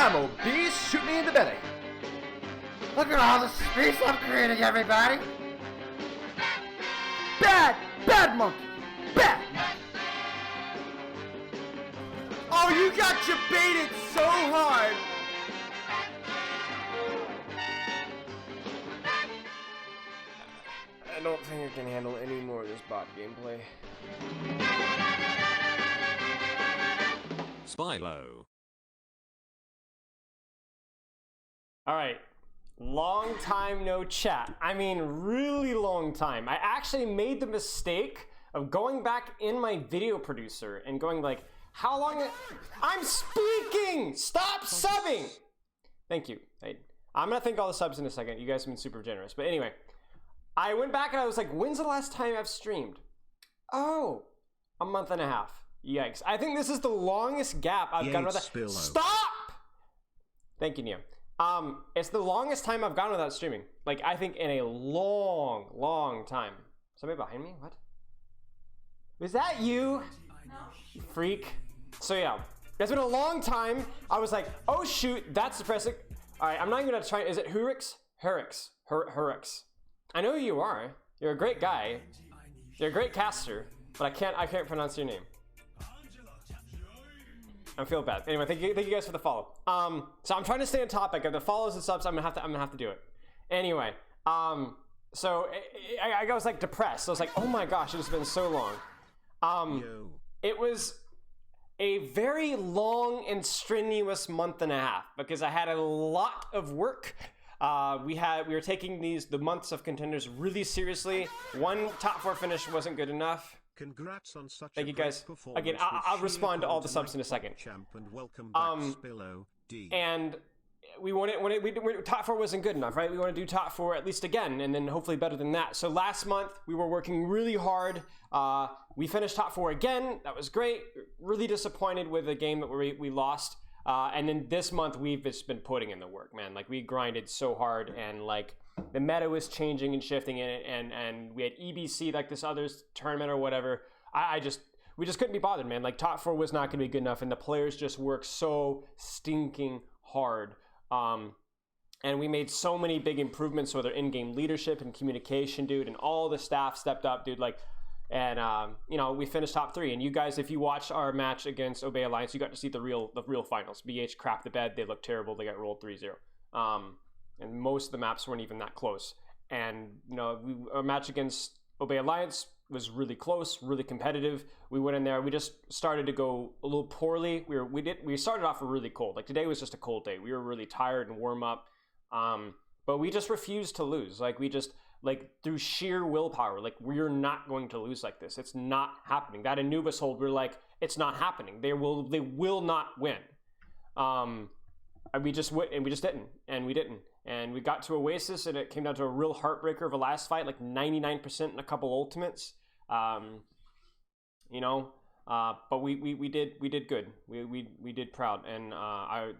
I'm obese, shoot me in the belly. Look at all the space I'm creating, everybody! Bad monkey, bad. Oh, you got your baited so hard. I don't think I can handle any more of this bot gameplay. Spilo. Alright, long time no chat. I mean, really long time. I actually made the mistake of going back in my video producer and going like, how long? I'm speaking! Stop subbing! Thank you. I'm gonna thank all the subs in a second. You guys have been super generous. But anyway, I went back and I was like, when's the last time I've streamed? Oh, a month and a half. Yikes. I think this is the longest gap I've gotten without that. Stop! Thank you, Neo. It's the longest time I've gone without streaming. Like, I think in a long time. Somebody behind me? What? Was that you? No. You freak. So yeah, it's been a long time. I was like, oh shoot, that's depressing. All right, I'm not even gonna try. Is it Hurix? Hurix. I know who you are. You're a great guy. You're a great caster, but I can't pronounce your name. I feel bad. Anyway, thank you guys for the follow. So I'm trying to stay on topic of the follows and subs. I'm gonna have to do it. Anyway, so I was like depressed. I was like, oh my gosh, it's been so long. It was a very long and strenuous month and a half because I had a lot of work. We were taking the months of contenders really seriously. One top 4 finish wasn't good enough. Congrats on such Thank you guys. Again, I'll respond to all the subs in a second. And welcome back, Spilo D. And we top 4 wasn't good enough, right? We want to do top 4 at least again, and then hopefully better than that. So last month we were working really hard. We finished top 4 again. That was great. Really disappointed with the game that we lost. And then this month we've just been putting in the work, man. Like we grinded so hard, and like the meta was changing and shifting in it, and we had EBC, like this other tournament or whatever. We just couldn't be bothered, man. Like top 4 was not going to be good enough, and the players just worked so stinking hard. And we made so many big improvements with our in-game leadership and communication, dude, and all the staff stepped up, dude. Like, and you know, we finished top 3. And you guys, if you watched our match against Obey Alliance, you got to see the real finals. BH crapped the bed. They looked terrible. They got rolled 3-0. And most of the maps weren't even that close. And you know, our match against Obey Alliance was really close, really competitive. We went in there. We just started to go a little poorly. We started off really cold. Like today was just a cold day. We were really tired and warm up. But we just refused to lose. Like we just, like through sheer willpower, like we're not going to lose like this. It's not happening. That Anubis hold, we're like, it's not happening. They will not win. And we just didn't. And we got to Oasis, and it came down to a real heartbreaker of a last fight, like 99% in a couple ultimates. You know, but we did good. We did proud, and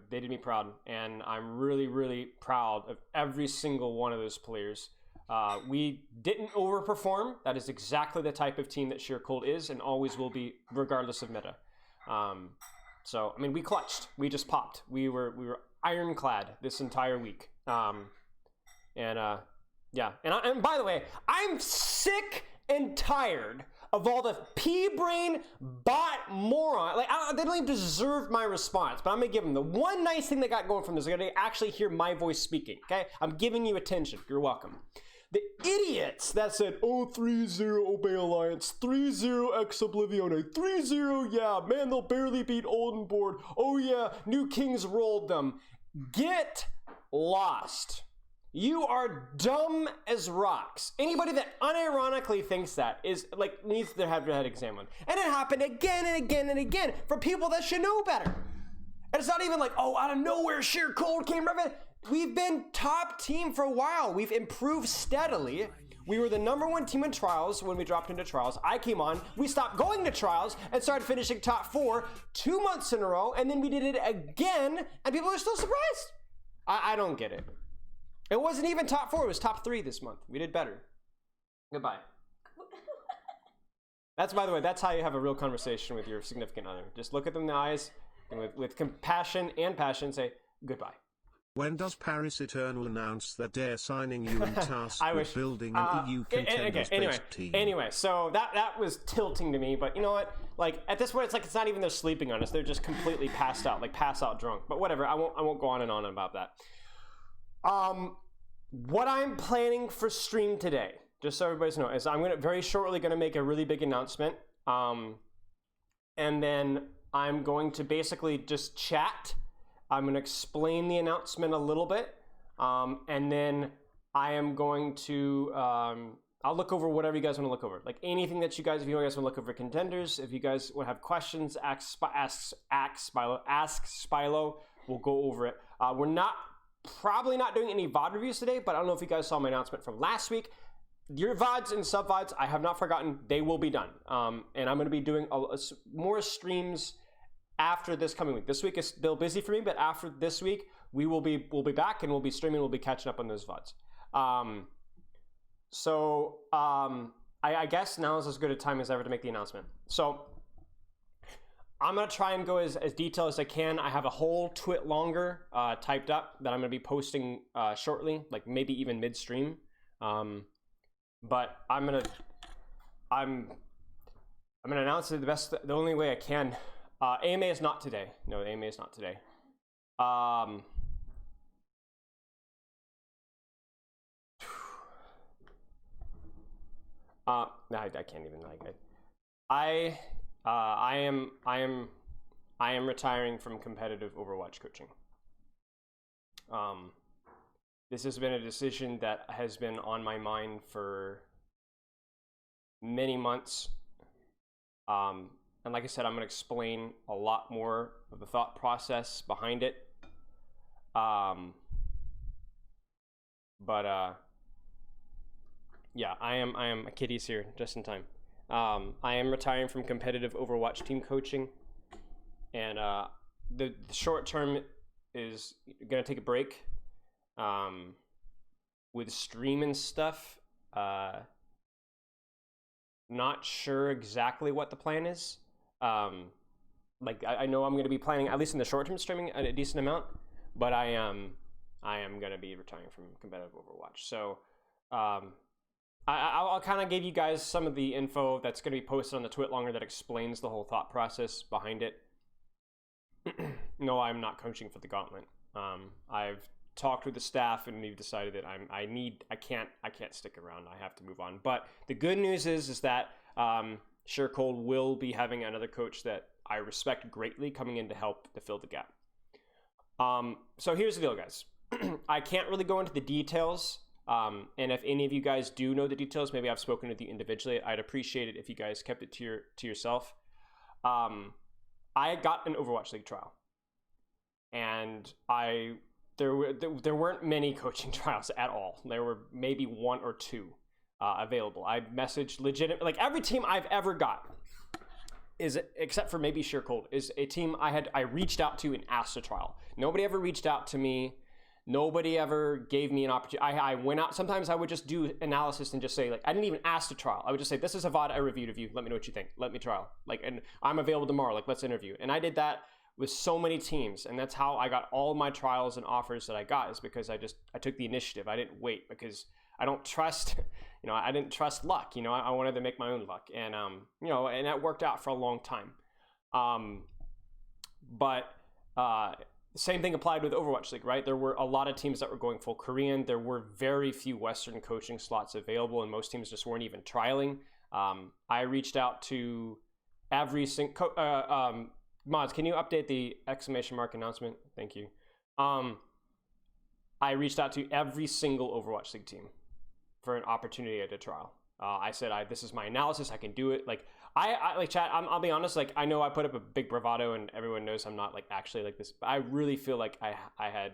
they did me proud, and I'm really proud of every single one of those players. We didn't overperform. That is exactly the type of team that Sheer Cold is and always will be, regardless of meta. So I mean, we clutched. We just popped. We were ironclad this entire week. Yeah. And by the way, I'm sick and tired of all the pea-brain bot moron. Like, they don't even deserve my response, but I'm gonna give them the one nice thing they got going from this. They're gonna actually hear my voice speaking, okay? I'm giving you attention. You're welcome. The idiots that said, oh, 3-0 Obey Alliance, 3-0 X Oblivione, 3-0, yeah, man, they'll barely beat Oldenboard. Oh yeah, New Kings rolled them. Get lost. You are dumb as rocks. Anybody that unironically thinks that is like needs to have their head examined. And it happened again and again and again for people that should know better. And it's not even like, oh, out of nowhere, Sheer Cold came right. We've been top team for a while. We've improved steadily. We were the #1 team in trials when we dropped into trials. I came on, we stopped going to trials and started finishing top 4 2 months in a row, and then we did it again, and people are still surprised. I don't get it. It wasn't even top 4, it was top 3 this month. We did better. Goodbye. That's, by the way, that's how you have a real conversation with your significant other. Just look at them in the eyes and with compassion and passion say, goodbye. When does Paris Eternal announce that they're signing you and tasked I with wish. building an EU contenders-based team? Anyway, so that was tilting to me, but you know what? Like at this point, it's not even they're sleeping on us; they're just completely passed out, like pass out drunk. But whatever, I won't go on and on about that. What I'm planning for stream today, just so everybody's know, is I'm very shortly gonna make a really big announcement, and then I'm going to basically just chat. I'm going to explain the announcement a little bit, and then I am going to, I'll look over whatever you guys want to look over. Like anything that if you guys want to look over contenders, if you guys want to have questions, ask Spilo, we'll go over it. We're probably not doing any VOD reviews today, but I don't know if you guys saw my announcement from last week. Your VODs and sub-VODs, I have not forgotten, they will be done. And I'm going to be doing more streams after this coming week. This week is still busy for me, but after this week, we'll be back and we'll be streaming. We'll be catching up on those VODs. I guess now is as good a time as ever to make the announcement. So I'm gonna try and go as detailed as I can. I have a whole twit longer typed up that I'm gonna be posting shortly, like maybe even midstream. But I'm gonna announce it the only way I can. AMA is not today. No, AMA is not today. No, I can't even like it. I am retiring from competitive Overwatch coaching. This has been a decision that has been on my mind for many months. And like I said, I'm going to explain a lot more of the thought process behind it. Yeah, I am. Kitty's here just in time. I am retiring from competitive Overwatch team coaching, and the short term is going to take a break. With stream and stuff, not sure exactly what the plan is. I know I'm going to be planning, at least in the short term, streaming a decent amount, but I am going to be retiring from competitive Overwatch. So I'll kind of give you guys some of the info that's going to be posted on the twit longer that explains the whole thought process behind it. No, I'm not coaching for the Gauntlet. I've talked with the staff and we've decided that I can't stick around. I have to move on. But the good news is that Sure Cold will be having another coach that I respect greatly coming in to help to fill the gap. So here's the deal, guys. I can't really go into the details. And if any of you guys do know the details, maybe I've spoken with you individually, I'd appreciate it if you guys kept it to yourself. I got an Overwatch League trial, and there weren't many coaching trials at all. There were maybe one or two available. I messaged like every team I've ever got is, except for maybe Sure Cold, is a team I reached out to and asked to trial. Nobody ever reached out to me. Nobody ever gave me an opportunity. I went out. Sometimes I would just do analysis and just say, like, I didn't even ask to trial. I would just say, this is a VOD I reviewed of you. Let me know what you think. Let me trial. Like, and I'm available tomorrow. Like, let's interview. And I did that with so many teams. And that's how I got all my trials and offers that I got, is because I took the initiative. I didn't wait because I don't trust, I didn't trust luck. I wanted to make my own luck. And, and that worked out for a long time. The same thing applied with Overwatch League, right? There were a lot of teams that were going full Korean. There were very few Western coaching slots available, and most teams just weren't even trialing. I reached out to every single... Mods, can you update the exclamation mark announcement? Thank you. I reached out to every single Overwatch League team for an opportunity at a trial. I said, this is my analysis. I can do it. Like, like chat, I'll be honest, like, I know I put up a big bravado and everyone knows I'm not like actually like this, but I really feel like I had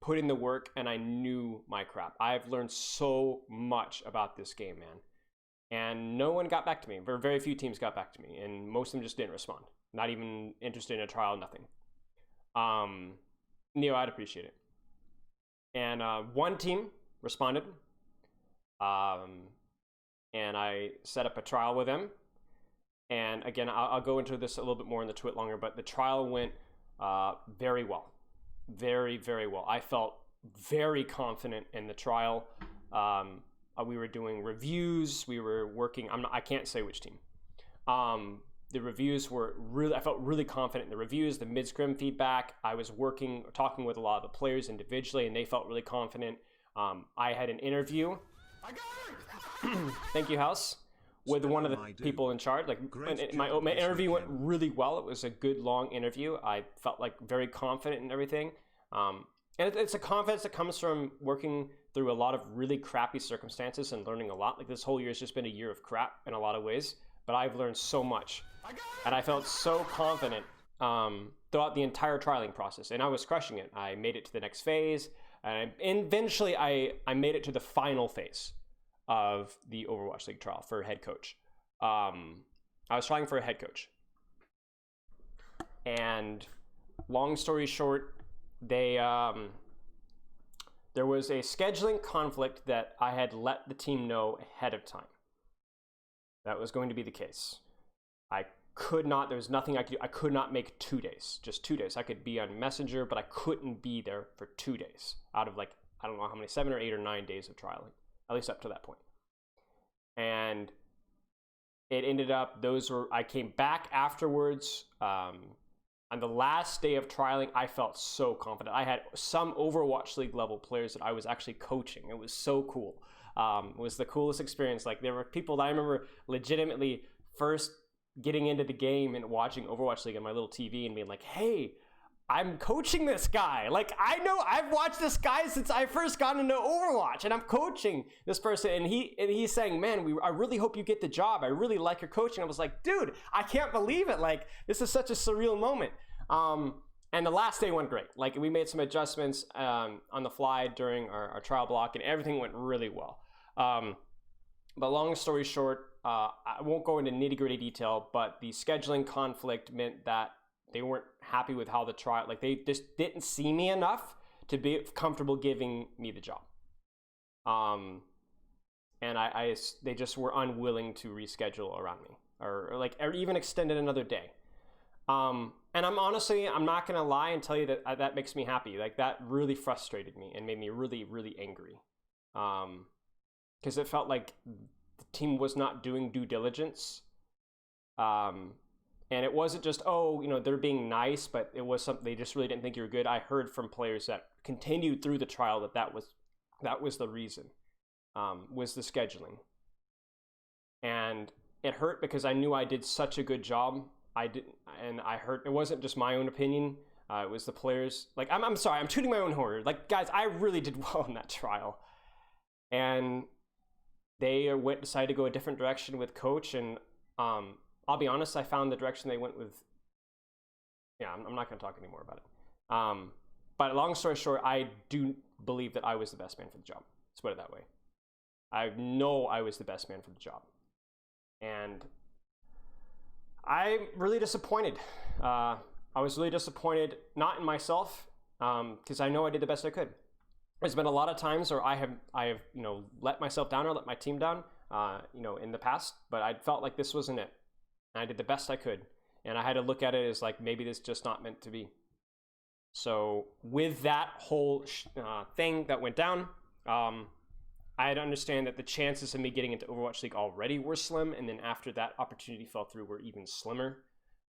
put in the work and I knew my crap. I've learned so much about this game, man. And no one got back to me. Very few teams got back to me, and most of them just didn't respond. Not even interested in a trial, nothing. Neo, I'd appreciate it. And one team responded. And I set up a trial with them. And again, I'll go into this a little bit more in the twit longer, but the trial went very well. very, very well. I felt very confident in the trial. We were doing reviews. We were working. I can't say which team. The reviews were really, I felt really confident in the reviews, the mid-scrim feedback. I was talking with a lot of the players individually, and they felt really confident. I had an interview. Thank you, House. With one of the people in charge. Like my interview went really well. It was a good long interview. I felt like very confident in everything. And it's a confidence that comes from working through a lot of really crappy circumstances and learning a lot. Like this whole year has just been a year of crap in a lot of ways, but I've learned so much. And I felt so confident throughout the entire trialing process, and I was crushing it. I made it to the next phase, and eventually I made it to the final phase of the Overwatch League trial for head coach. I was trying for a head coach, and long story short, there was a scheduling conflict that I had let the team know ahead of time. That was going to be the case. There was nothing I could do. I could not make 2 days, just 2 days. I could be on Messenger, but I couldn't be there for 2 days out of I don't know how many, 7 or 8 or 9 days of trialing, at least up to that point. And it ended up, I came back afterwards. On the last day of trialing, I felt so confident. I had some Overwatch League level players that I was actually coaching. It was so cool. It was the coolest experience. Like there were people that I remember legitimately first getting into the game and watching Overwatch League on my little TV and being like, hey, I'm coaching this guy. Like, I know I've watched this guy since I first got into Overwatch, and I'm coaching this person. And he's saying, man, I really hope you get the job. I really like your coaching. I was like, dude, I can't believe it. Like, this is such a surreal moment. And the last day went great. Like, we made some adjustments on the fly during our trial block, and everything went really well. But long story short, I won't go into nitty-gritty detail, but the scheduling conflict meant that they weren't happy with how the trial, like they just didn't see me enough to be comfortable giving me the job. And they just were unwilling to reschedule around me or even extend it another day. And I'm not going to lie and tell you that that makes me happy. Like that really frustrated me and made me really, really angry. Because it felt like the team was not doing due diligence. And it wasn't just, they're being nice, but it was something, they just really didn't think you were good. I heard from players that continued through the trial that was the reason, was the scheduling. And it hurt because I knew I did such a good job. I heard, it wasn't just my own opinion. It was the players. Like, I'm sorry, I'm tooting my own horn. Like, guys, I really did well in that trial. And they decided to go a different direction with coach, and I'll be honest, I found the direction they went with. Yeah, I'm not going to talk anymore about it. But long story short, I do believe that I was the best man for the job. Let's put it that way. I know I was the best man for the job, and I'm really disappointed. I was really disappointed, not in myself, because I know I did the best I could. There's been a lot of times where I have let myself down or let my team down, in the past, but I felt like this wasn't it. And I did the best I could, and I had to look at it as like, maybe this is just not meant to be. So with that whole thing that went down, I had to understand that the chances of me getting into Overwatch League already were slim, and then after that opportunity fell through were even slimmer.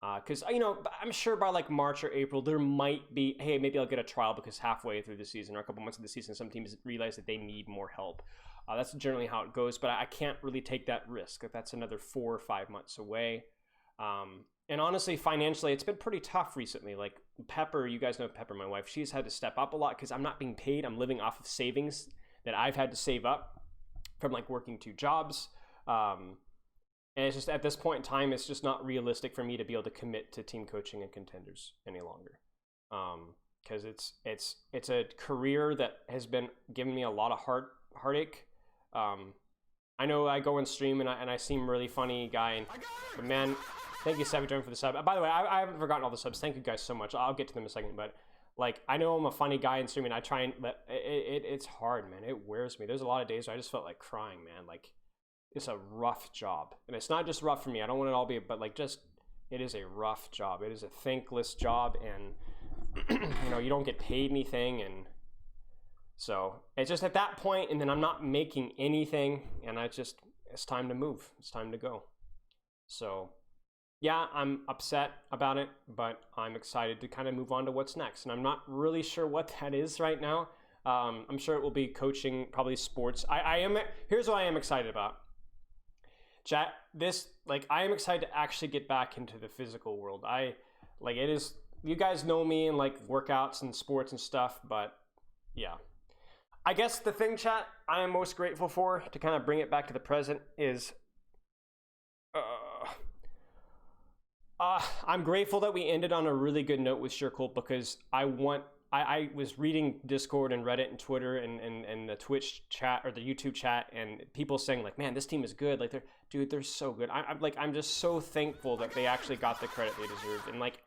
Because, I'm sure by like March or April, there might be, hey, maybe I'll get a trial because halfway through the season or a couple months of the season, some teams realize that they need more help. That's generally how it goes, but I can't really take that risk. That's another 4 or 5 months away. And honestly, financially, it's been pretty tough recently. Like Pepper, you guys know Pepper, my wife, she's had to step up a lot because I'm not being paid. I'm living off of savings that I've had to save up from like working 2 jobs. And it's just at this point in time, it's just not realistic for me to be able to commit to team coaching and contenders any longer. Because it's a career that has been giving me a lot of heartache. I know I go and stream and I seem really funny guy, but man, thank you, Savage, for the sub. By the way, I haven't forgotten all the subs. Thank you guys so much. I'll get to them in a second, but like, I know I'm a funny guy in streaming. I try and, but it's hard, man. It wears me. There's a lot of days where I just felt like crying, man. Like, it's a rough job, and it's not just rough for me. I don't want it all be, but like, just, it is a rough job. It is a thankless job, and you know, you don't get paid anything, and so it's just at that point, and then I'm not making anything, and it's time to move. It's time to go. So yeah, I'm upset about it, but I'm excited to kind of move on to what's next. And I'm not really sure what that is right now. I'm sure it will be coaching, probably sports. Here's what I am excited about. Chat, I am excited to actually get back into the physical world. You guys know me and like workouts and sports and stuff, but yeah. I guess the thing, chat, I am most grateful for, to kind of bring it back to the present, is I'm grateful that we ended on a really good note with Shirkle, because I was reading Discord and Reddit and Twitter and the Twitch chat or the YouTube chat, and people saying like, man, this team is good. Like they're so good. I'm just so thankful that they actually got the credit they deserved. And like,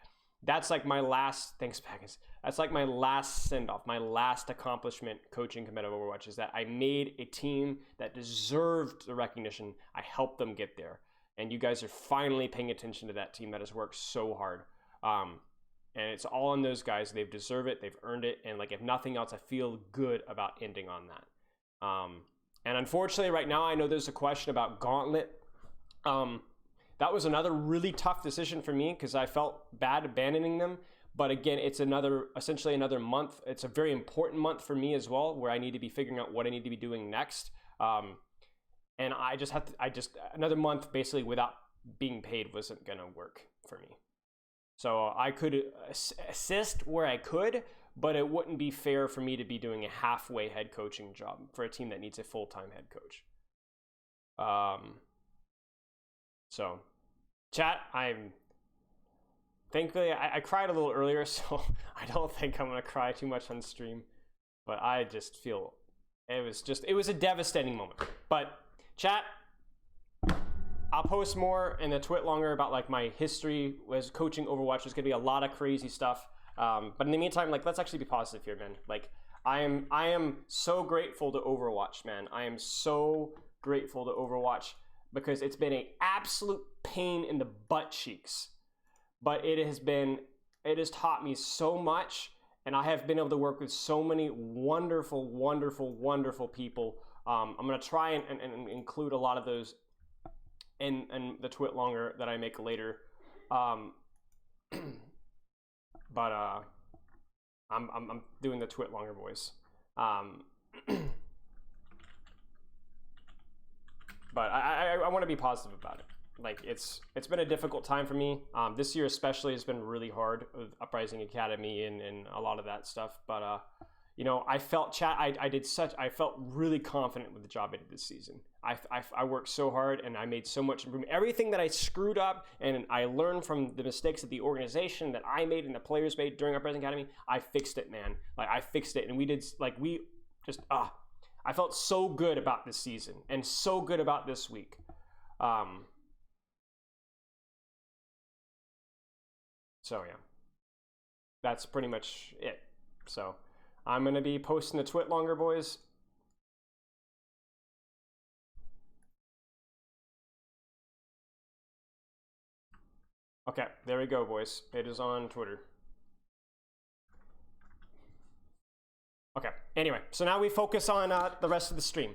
that's like my last, thanks Packers. That's like my last send off, my last accomplishment coaching Competitive Overwatch, is that I made a team that deserved the recognition. I helped them get there. And you guys are finally paying attention to that team that has worked so hard. And it's all on those guys. They've deserved it. They've earned it. And like, if nothing else, I feel good about ending on that. And unfortunately, right now, I know there's a question about Gauntlet. That was another really tough decision for me, because I felt bad abandoning them. But again, it's essentially another month. It's a very important month for me as well, where I need to be figuring out what I need to be doing next. And another month basically without being paid wasn't gonna work for me. So I could assist where I could, but it wouldn't be fair for me to be doing a halfway head coaching job for a team that needs a full-time head coach. So chat, thankfully I cried a little earlier, so I don't think I'm gonna cry too much on stream, but I just feel it was a devastating moment. But chat, I'll post more in the Twit longer about like my history as coaching Overwatch. There's gonna be a lot of crazy stuff. But in the meantime, like, let's actually be positive here, man. Like, I am so grateful to Overwatch, man. I am so grateful to Overwatch, because it's been an absolute pain in the butt cheeks. But it has taught me so much, and I have been able to work with so many wonderful, wonderful, wonderful people. I'm gonna try and include a lot of those in the Twit longer that I make later. But I'm doing the Twit longer voice. But I want to be positive about it. Like, it's been a difficult time for me. This year especially has been really hard with Uprising Academy and a lot of that stuff. But you know, I felt I felt really confident with the job I did this season. I worked so hard, and I made so much improvement. Everything that I screwed up and I learned from the mistakes of the organization that I made and the players made during Uprising Academy, I fixed it, man. Like, I fixed it, and I felt so good about this season and so good about this week. So yeah, that's pretty much it. So I'm gonna be posting the Twit longer, boys. Okay, there we go, boys. It is on Twitter. Okay, anyway, so now we focus on the rest of the stream.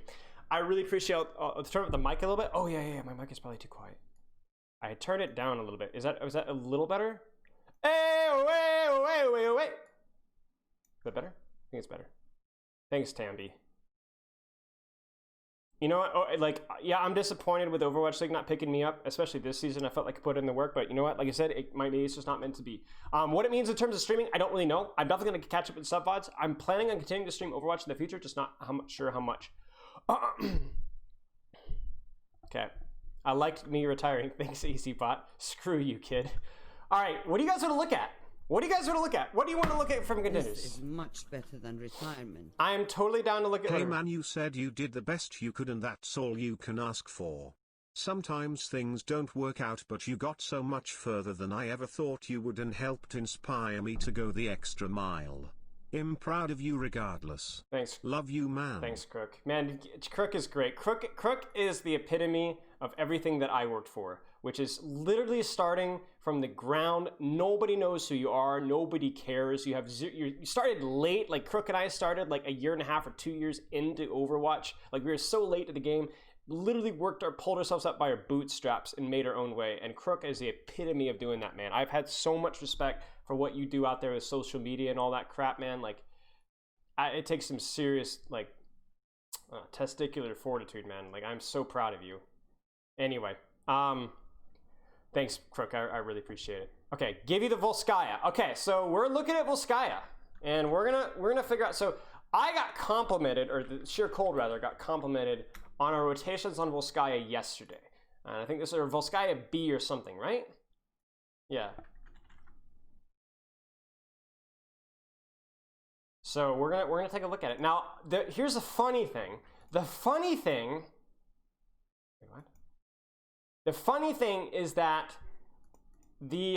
I really appreciate, turn up the mic a little bit. Oh yeah, my mic is probably too quiet. I turned it down a little bit. Was that a little better? Wait. Is that better? I think it's better. Thanks, Tambi. You know what? Oh, like, yeah, I'm disappointed with Overwatch League not picking me up, especially this season. I felt like I put in the work, but you know what? Like I said, maybe it's just not meant to be. What it means in terms of streaming, I don't really know. I'm definitely going to catch up with sub VODs. I'm planning on continuing to stream Overwatch in the future, just not sure how much. Okay. I liked me retiring. Thanks, EasyBot. Screw you, kid. All right, what do you guys want to look at? What do you want to look at from contenders? This is much better than retirement. I am totally down to look at. Hey man, you said you did the best you could and that's all you can ask for. Sometimes things don't work out, but you got so much further than I ever thought you would and helped inspire me to go the extra mile. I'm proud of you regardless. Thanks. Love you, man. Thanks, Crook. Man, Crook is great. Crook is the epitome of everything that I worked for, which is literally starting from the ground. Nobody knows who you are. Nobody cares. You started late. Like Crook and I started like a year and a half or 2 years into Overwatch. Like we were so late to the game. Literally pulled ourselves up by our bootstraps and made our own way. And Crook is the epitome of doing that, man. I've had so much respect for what you do out there with social media and all that crap, man. Like, it takes some serious, like, testicular fortitude, man. Like, I'm so proud of you. Anyway, thanks, Crook. I really appreciate it. Okay, give you the Volskaya. Okay, so we're looking at Volskaya, and we're gonna figure out. So I got complimented, or the Sheer Cold rather got complimented on our rotations on Volskaya yesterday. I think this is a Volskaya B or something, right? Yeah. So we're gonna take a look at it. Now, here's a funny thing. The funny thing is that the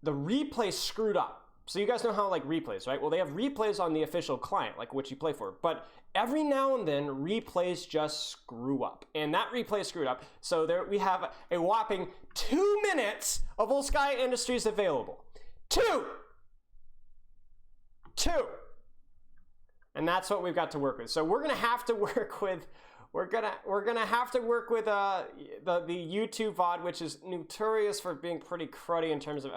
replay screwed up. So you guys know how like replays, right? Well, they have replays on the official client, like which you play for. But every now and then, replays just screw up, and that replay screwed up. So there we have a whopping 2 minutes of Volskaya Industries available. Two. And that's what we've got to work with. So we're gonna have to work with the YouTube VOD, which is notorious for being pretty cruddy in terms of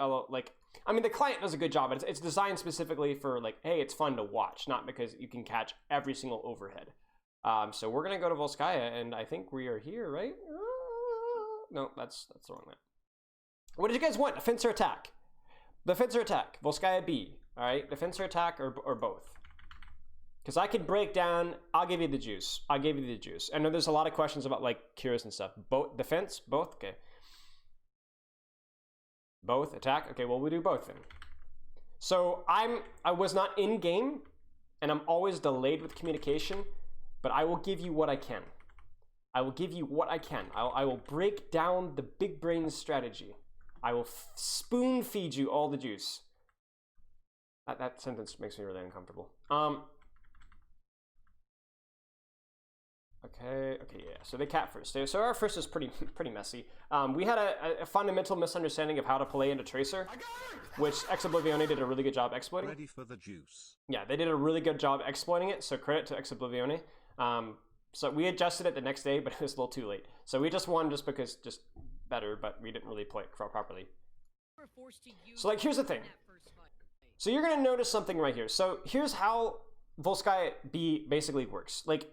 I mean, the client does a good job, but it's designed specifically for like, hey, it's fun to watch, not because you can catch every single overhead. So we're gonna go to Volskaya, and I think we are here, right? No, that's the wrong one. What did you guys want? Defense or attack? Defense or attack? Volskaya B. All right, defense or attack, or both? Because I could break down. I'll give you the juice. I know there's a lot of questions about like cures and stuff. Both defense, both. Okay. Both attack. Okay, well we do both then. So I was not in game, and I'm always delayed with communication, but I will give you what I can. I will break down the big brain strategy. I will spoon feed you all the juice. That sentence makes me really uncomfortable. Okay, yeah. So they cat first. So our first is pretty messy. We had a fundamental misunderstanding of how to play into Tracer, which Exoblivione did a really good job exploiting. Ready for the juice. Yeah, they did a really good job exploiting it. So credit to Exoblivione. So we adjusted it the next day, but it was a little too late. So we just won just better, but we didn't really play it properly. So like, here's the thing. So you're gonna notice something right here. So here's how Volskaya B basically works. Like,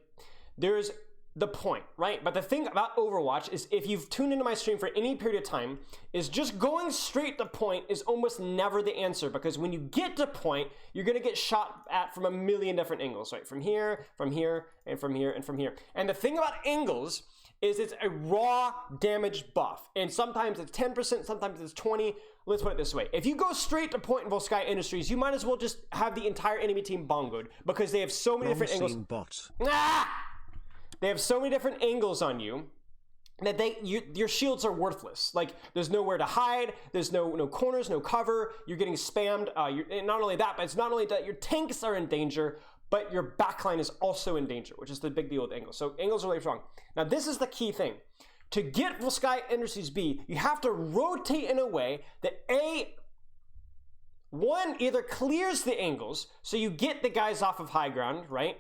there's the point, right? But the thing about Overwatch is, if you've tuned into my stream for any period of time, is just going straight to point is almost never the answer, because when you get to point, you're gonna get shot at from a million different angles, right? From here, and from here, and from here. And the thing about angles is it's a raw damage buff. And sometimes it's 10%, sometimes it's 20. Let's put it this way. If you go straight to point in Volskaya Industries, you might as well just have the entire enemy team bongoed, because they have so many different angles. They have so many different angles on you that your shields are worthless. Like, there's nowhere to hide, there's no corners, no cover, you're getting spammed. And not only that, but it's not only that your tanks are in danger, but your backline is also in danger, which is the big deal with angles. So angles are really strong. Now, this is the key thing. To get Volskaya Industries B, you have to rotate in a way that one either clears the angles, so you get the guys off of high ground, right?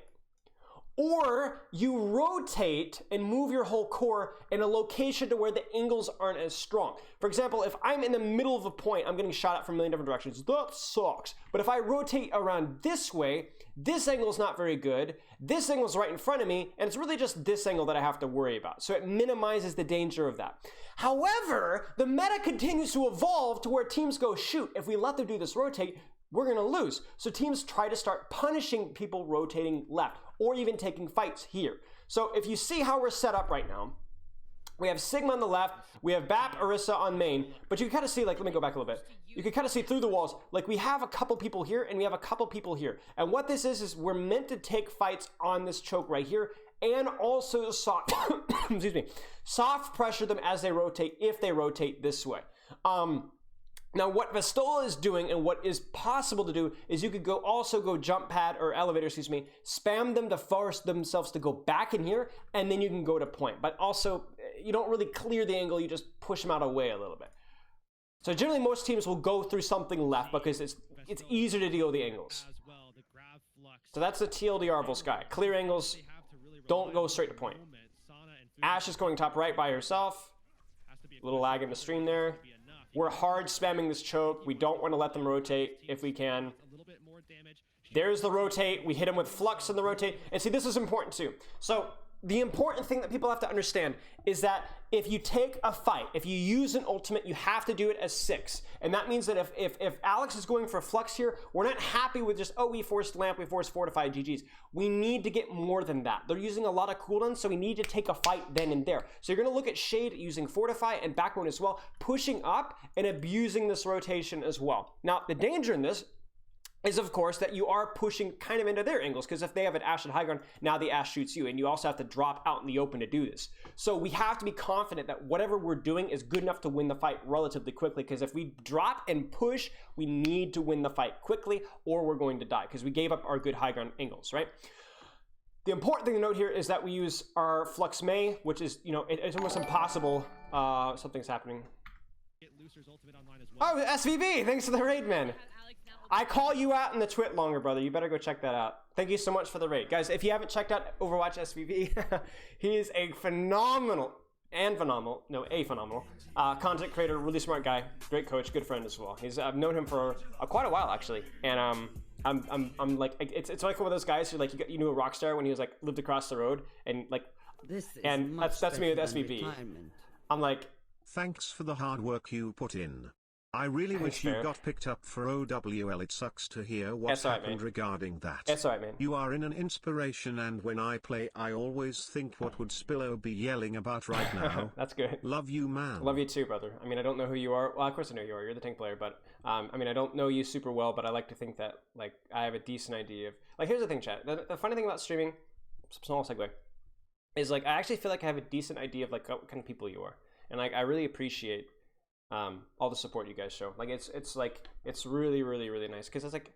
Or you rotate and move your whole core in a location to where the angles aren't as strong. For example, if I'm in the middle of a point, I'm getting shot at from a million different directions. That sucks. But if I rotate around this way, this angle is not very good. This angle is right in front of me, and it's really just this angle that I have to worry about. So it minimizes the danger of that. However, the meta continues to evolve to where teams go, shoot, if we let them do this rotate, we're gonna lose. So teams try to start punishing people rotating left, or even taking fights here. So if you see how we're set up right now, we have Sigma on the left, we have Bap, Orisa on main, but you can kind of see, like, let me go back a little bit. You can kind of see through the walls, like we have a couple people here and we have a couple people here. And what this is we're meant to take fights on this choke right here, and also soft, excuse me, soft pressure them as they rotate, if they rotate this way. Now, what Vastola is doing and what is possible to do is you could also go jump pad or elevator, spam them to force themselves to go back in here, and then you can go to point. But also, you don't really clear the angle, you just push them out of the way a little bit. So generally, most teams will go through something left because it's easier to deal with the angles. So that's the TLDR of Sky. Clear angles, don't go straight to point. Ashe is going top right by herself. A little lag in the stream there. We're hard spamming this choke. We don't want to let them rotate if we can. There's the rotate. We hit them with flux in the rotate. And see, this is important too. So the important thing that people have to understand is that if you take a fight, if you use an ultimate, you have to do it as 6. And that means that if Alex is going for flux here, we're not happy with just, oh, we forced lamp, we forced fortified GGs. We need to get more than that. They're using a lot of cooldowns, so we need to take a fight then and there. So you're gonna look at Shade using fortify and backbone as well, pushing up and abusing this rotation as well. Now, the danger in this is, of course, that you are pushing kind of into their angles, because if they have an Ashe at high ground, now the Ashe shoots you, and you also have to drop out in the open to do this. So we have to be confident that whatever we're doing is good enough to win the fight relatively quickly, because if we drop and push, we need to win the fight quickly, or we're going to die, because we gave up our good high ground angles, right? The important thing to note here is that we use our Flux May, which is, you know, it's almost impossible. Something's happening. Oh, SVB, thanks for the raid, man. I call you out in the twit longer, brother. You better go check that out. Thank you so much for the raid. Guys, if you haven't checked out Overwatch SVB, he is a phenomenal content creator, really smart guy, great coach, good friend as well. I've known him for quite a while, actually. And I'm like, it's like one of those guys who, like, you knew a rock star when he was like lived across the road, and like, that's me with SVB. I'm like, thanks for the hard work you put in. I really wish you got picked up for OWL. It sucks to hear what happened regarding that. That's all right, man. You are an inspiration, and when I play, I always think, what would Spilo be yelling about right now? That's good. Love you, man. Love you too, brother. I mean, I don't know who you are. Well, of course I know who you are. You're the tank player, but I mean, I don't know you super well, but I like to think that, like, I have a decent idea of, like, here's the thing, chat. The funny thing about streaming, small segue, is, like, I actually feel like I have a decent idea of, like, what kind of people you are. And, like, I really appreciate all the support you guys show. Like, it's really, really, really nice, because it's like,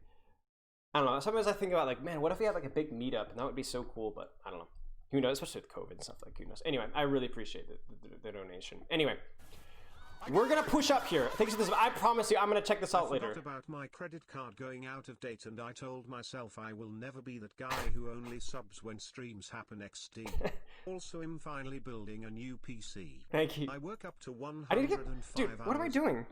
I don't know, sometimes I think about, like, man, what if we had like a big meetup, and that would be so cool, but I don't know, who knows, especially with COVID and stuff, like, who knows. Anyway, I really appreciate the donation. Anyway, we're gonna push up here. Thanks for this. I promise you, I'm gonna check this out later. I forgot about my credit card going out of date, and I told myself I will never be that guy who only subs when streams happen XD. Also, I'm finally building a new PC. Thank you. I work up to 105 I need to get, dude, what am I doing?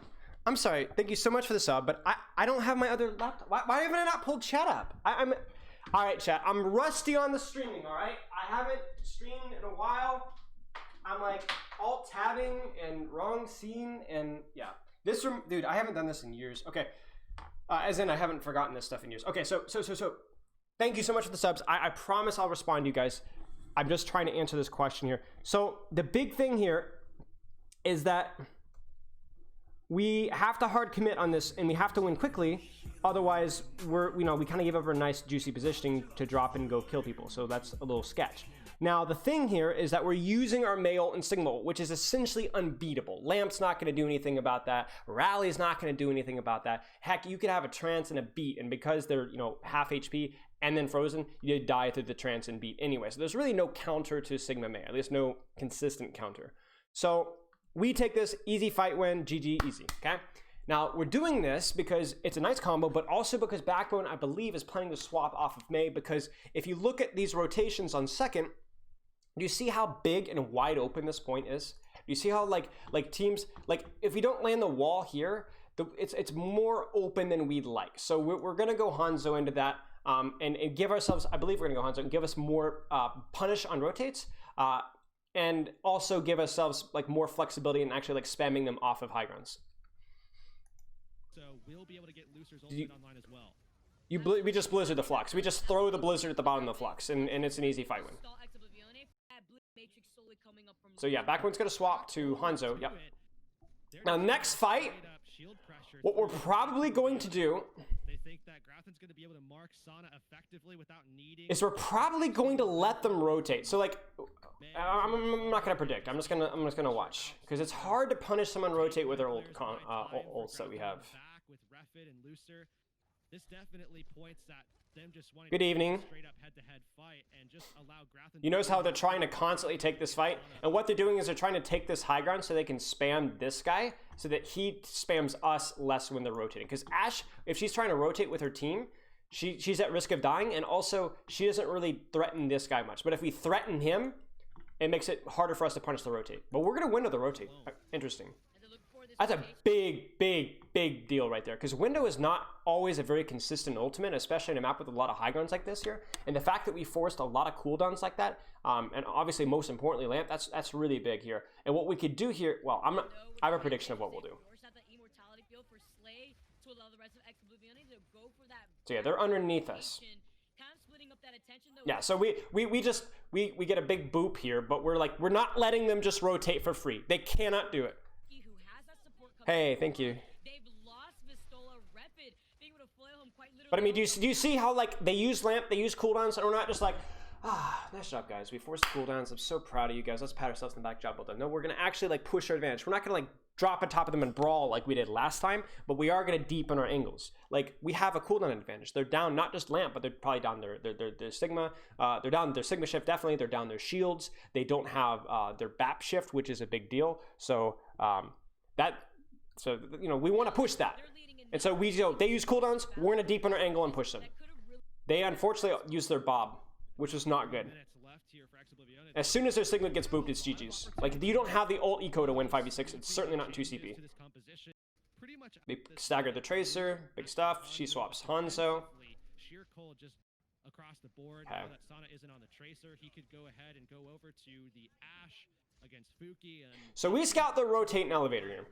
I'm sorry. Thank you so much for the sub, but I don't have my other laptop. Why haven't I not pulled chat up? I'm all right, chat. I'm rusty on the streaming. All right, I haven't streamed in a while. I'm like alt tabbing and wrong scene, and yeah, this room, dude. I haven't done this in years. Okay, as in I haven't forgotten this stuff in years. Okay, so thank you so much for the subs. I promise I'll respond to you guys. I'm just trying to answer this question here. So the big thing here is that we have to hard commit on this, and we have to win quickly. Otherwise, we kind of give up our nice juicy positioning to drop and go kill people. So that's a little sketch. Now, the thing here is that we're using our Mail and Signal, which is essentially unbeatable. Lamp's not going to do anything about that. Rally's not going to do anything about that. Heck, you could have a trance and a beat, and because they're, half HP and then frozen, you die through the trance and beat anyway. So there's really no counter to Sigma May, at least no consistent counter. So we take this, easy fight win, GG, easy, okay? Now, we're doing this because it's a nice combo, but also because Backbone, I believe, is planning to swap off of May, because if you look at these rotations on second, do you see how big and wide open this point is? Do you see how like teams, like, if we don't land the wall here, it's more open than we'd like. So we're gonna go Hanzo into that and give ourselves, I believe we're gonna go Hanzo and give us more punish on rotates, and also give ourselves like more flexibility and actually like spamming them off of high grounds. So we'll be able to get Lucer's ultimate online as well. We just blizzard the flux. We just throw the blizzard at the bottom of the flux, and it's an easy fight win. So yeah, Backbone's gonna swap to Hanzo. Yep. Now next fight, what we're probably going to do is we're probably going to let them rotate. So like, I'm not gonna predict. I'm just gonna watch because it's hard to punish someone rotate with their ults that we have. With Refit and Looser, this definitely points at them just wanting Good evening. straight up head-to-head fight and just allow Grafton. You notice how they're trying to constantly take this fight, and what they're doing is they're trying to take this high ground so they can spam this guy, so that he spams us less when they're rotating. Because Ashe, if she's trying to rotate with her team, she's at risk of dying, and also she doesn't really threaten this guy much. But if we threaten him, it makes it harder for us to punish the rotate. But we're gonna win with the rotate. Interesting. That's a big deal right there, because Window is not always a very consistent ultimate, especially in a map with a lot of high grounds like this here. And the fact that we forced a lot of cooldowns like that, and obviously most importantly Lamp, that's really big here. And what we could do here, well, I have a prediction of what we'll do. So yeah, they're underneath us. Yeah, so we get a big boop here, but we're not letting them just rotate for free. They cannot do it. Hey, thank you. But I mean, do you see how like they use Lamp, they use cooldowns, and we're not just like, nice job guys, we forced cooldowns, I'm so proud of you guys, let's pat ourselves on the back, job well done. No, we're gonna actually like push our advantage. We're not gonna like drop on top of them and brawl like we did last time, but we are gonna deepen our angles. Like we have a cooldown advantage. They're down not just Lamp, but they're probably down their Sigma. They're down their Sigma shift, definitely. They're down their shields. They don't have their BAP shift, which is a big deal. So you know, we want to push that. And so they use cooldowns, we're gonna deepen our angle and push them. They unfortunately use their Bob, which is not good. As soon as their Sigma gets booped, it's GG's. Like, you don't have the ult eco to win 5v6. It's certainly not in 2 CP. They stagger the Tracer. Big stuff. She swaps Hanzo. Across the board, now that Sana isn't on the Tracer, he could go ahead and go over to the Ashe against Fuki. And so we scout the rotate and elevator here.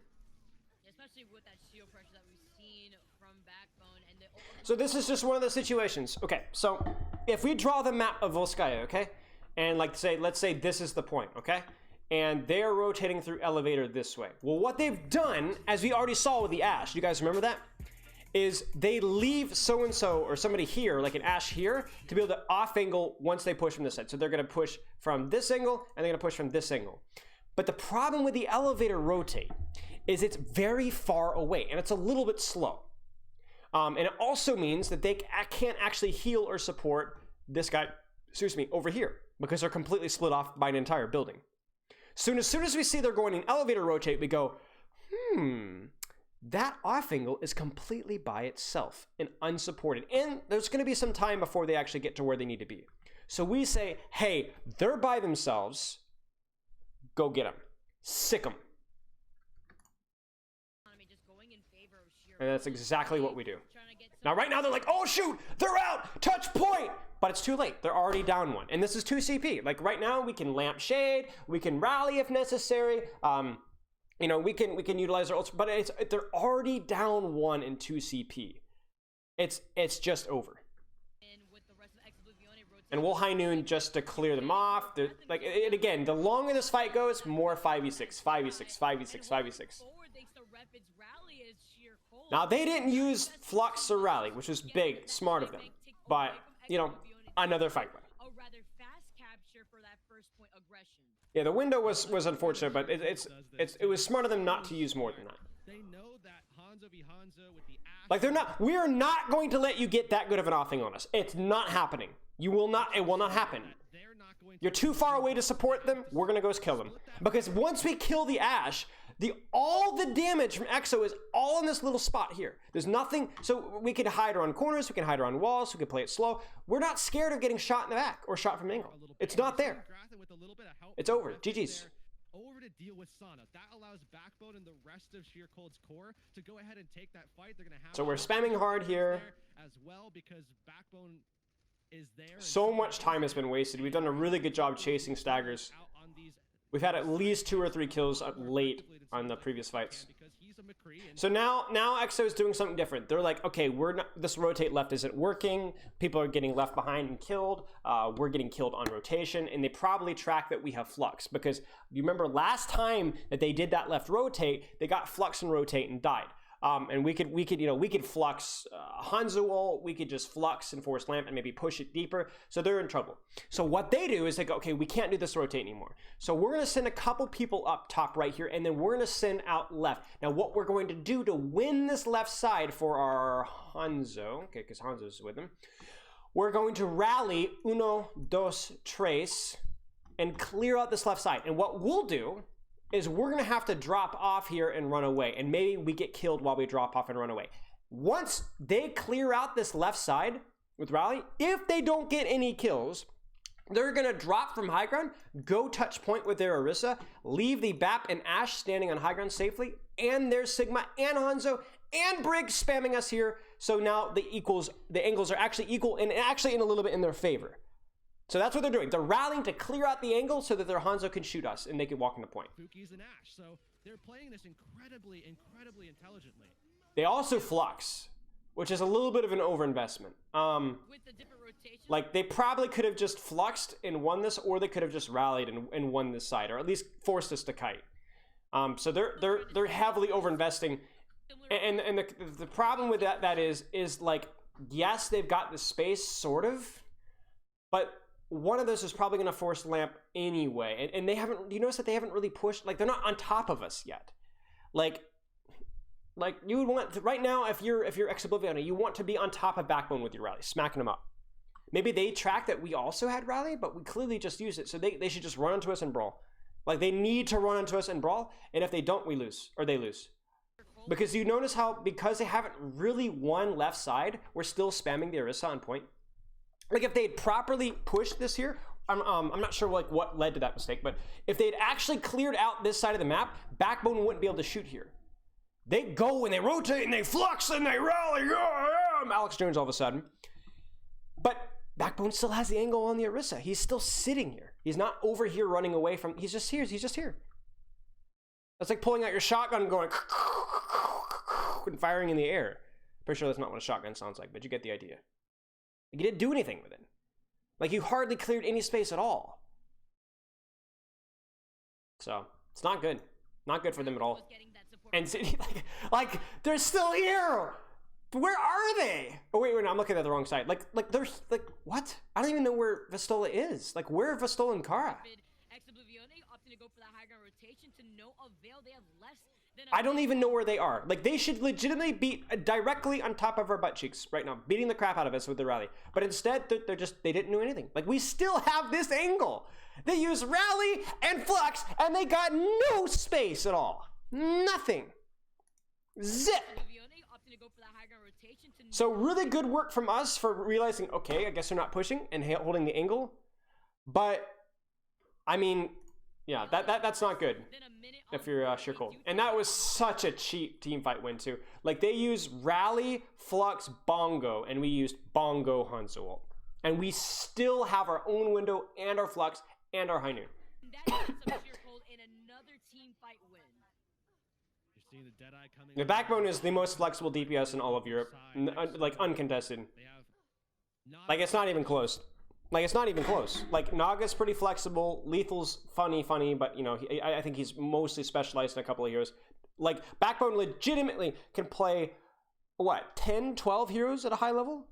Especially with that shield pressure that we've seen from Backbone and so this is just one of the situations. Okay, so if we draw the map of Volskaya, okay, and like let's say this is the point, okay, and they're rotating through elevator this way. Well, what they've done, as we already saw with the Ashe, you guys remember that? Is they leave so-and-so or somebody here, like an Ashe here, to be able to off angle once they push from this side. So they're gonna push from this angle and they're gonna push from this angle. But the problem with the elevator rotate is it's very far away and it's a little bit slow. And it also means that they can't actually heal or support this guy, over here, because they're completely split off by an entire building. As soon as we see they're going in elevator rotate, we go, that off angle is completely by itself and unsupported. And there's gonna be some time before they actually get to where they need to be. So we say, hey, they're by themselves, go get them, sick them. And that's exactly what we do. Now, right now, they're like, oh, shoot, they're out, touch point. But it's too late. They're already down one. And this is 2 CP. Like, right now, we can lamp shade. We can rally if necessary. You know, we can utilize our ults. But they're already down one in 2 CP. It's just over. And we'll high noon just to clear them off. Like, again, the longer this fight goes, more 5v6, 5v6, 5v6, 5v6. Now, they didn't use Flux or Rally, which was big, smart of them. But, you know, another fight. Yeah, the window was unfortunate, but it was smart of them not to use more than that. Like, we are not going to let you get that good of an offing on us. It's not happening. It will not happen. You're too far away to support them, we're gonna go kill them. Because once we kill the Ashe, all the damage from Exo is all in this little spot here. There's nothing, so we could hide around corners, we can hide around walls, we can play it slow. We're not scared of getting shot in the back or shot from angle. It's not there. It's over. GG's. Over to deal with Sana. That allows Backbone and the rest of Sheer Cold's core to go ahead and take that fight. They're gonna have so we're spamming hard here as well because Backbone is there. So much time has been wasted. We've done a really good job chasing staggers. We've had at least 2 or 3 kills late on the previous fights. So now EXO is doing something different. They're like, okay, this rotate left isn't working. People are getting left behind and killed. We're getting killed on rotation, and they probably track that we have Flux, because you remember last time that they did that left rotate, they got Flux and rotate and died. And we could flux Hanzo ult, we could just flux and force lamp and maybe push it deeper. So they're in trouble. So what they do is they go, okay, we can't do this rotate anymore. So we're gonna send a couple people up top right here, and then we're gonna send out left. Now what we're going to do to win this left side for our Hanzo, okay, because Hanzo's with him, we're going to rally uno, dos, tres, and clear out this left side. And what we'll do is we're gonna have to drop off here and run away, and maybe we get killed while we drop off and run away. Once they clear out this left side with rally, if they don't get any kills, they're gonna drop from high ground, go touch point with their Orisa, leave the BAP and Ashe standing on high ground safely, and there's Sigma and Hanzo and Brig spamming us here. So now the angles are actually equal and actually in a little bit in their favor. So that's what they're doing. They're rallying to clear out the angle so that their Hanzo can shoot us and they can walk in the point. Fuki's and Ashe, so they're playing this incredibly intelligently. They also flux, which is a little bit of an overinvestment. With the different rotations. Like they probably could have just fluxed and won this, or they could have just rallied and won this side, or at least forced us to kite. So they're heavily overinvesting, and the problem with that is like, yes, they've got the space sort of, but one of those is probably going to force lamp anyway, and they haven't. You notice that they haven't really pushed. Like they're not on top of us yet. Like you would want to, right now, if you're Ex-Oblivion, you want to be on top of Backbone with your rally, smacking them up. Maybe they track that we also had rally, but we clearly just used it, so they should just run into us and brawl. Like they need to run into us and brawl, and if they don't, we lose, or they lose. Because you notice how, because they haven't really won left side, we're still spamming the Orisa on point. Like if they had properly pushed this here, I'm not sure like what led to that mistake, but if they had actually cleared out this side of the map, Backbone wouldn't be able to shoot here. They go and they rotate and they flux and they rally. Alex Jones all of a sudden. But Backbone still has the angle on the Orisa. He's still sitting here. He's not over here running away from, he's just here. He's just here. That's like pulling out your shotgun and going and firing in the air. Pretty sure that's not what a shotgun sounds like, but you get the idea. You didn't do anything with it. Like you hardly cleared any space at all. So it's not good. Not good for them at all. And like they're still here. Where are they? Oh wait, I'm looking at the wrong side. Like there's like what? I don't even know where Vistola is. Like where are Vistola and Kara? I don't even know where they are. Like they should legitimately be directly on top of our butt cheeks right now, beating the crap out of us with the rally. But instead, they didn't do anything. Like we still have this angle. They use rally and flux, and they got no space at all. Nothing. Zip. So really good work from us for realizing, okay, I guess they're not pushing and holding the angle. But I mean, yeah, that's not good if you're sheer cold. And that was such a cheap team fight win too. Like they use rally, flux, bongo, and we used bongo Hanzo ult. And we still have our own window and our flux and our high noon. The Backbone is the most flexible DPS in all of Europe, like uncontested. Like it's not even close. Like it's not even close. Like Naga's pretty flexible, Lethal's funny, but you know, I think he's mostly specialized in a couple of heroes. Like Backbone legitimately can play what, 10, 12 heroes at a high level?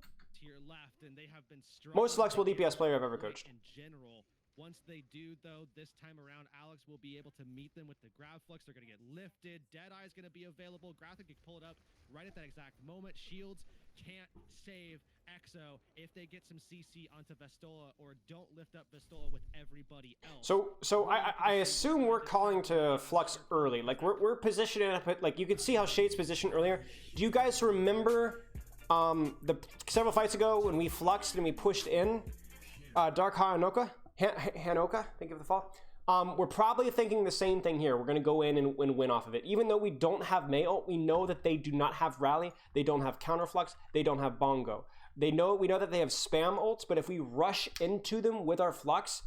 Most flexible DPS player I've ever coached. In general, once they do, though, this time around, Alex will be able to meet them with the grab flux. They're going to get lifted. Deadeye is going to be available. Graphic can pull it up right at that exact moment. Shields can't save EXO if they get some CC onto Vistola or don't lift up Vistola with everybody else. So I assume we're calling to flux early. Like we're positioning up, like you could see how Shade's positioned earlier. Do you guys remember the several fights ago when we fluxed and we pushed in Dark Hanoka? Hanoka, think of the fall. We're probably thinking the same thing here. We're going to go in and win off of it. Even though we don't have Mei ult, we know that they do not have rally. They don't have counterflux. They don't have bongo. We know that they have spam ults, but if we rush into them with our flux,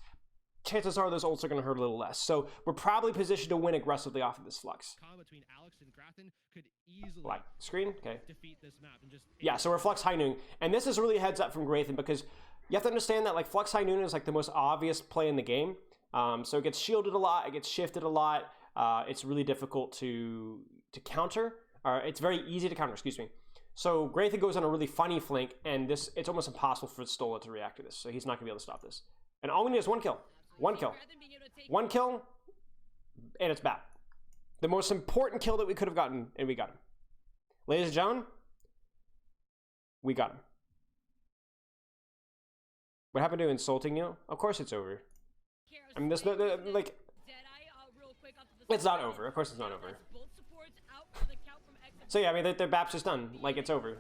chances are those ults are going to hurt a little less. So we're probably positioned to win aggressively off of this flux. Between Alex and Grathen could easily like screen, okay. Defeat this map and just yeah, so we're flux high noon, and this is really a heads up from Grathen because you have to understand that like flux high noon is like the most obvious play in the game. So it gets shielded a lot, it gets shifted a lot. It's really difficult to counter. it's very easy to counter, excuse me. So Graytha goes on a really funny flank, and it's almost impossible for Stola to react to this, so he's not gonna be able to stop this. And all we need is one kill. One kill. One kill, and it's back. The most important kill that we could have gotten, and we got him. Ladies and gentlemen, we got him. What happened to insulting you? Of course it's over. I mean, there's no, like, it's not over. Of course it's not over. So yeah, I mean, their BAP's just done. Like, it's over.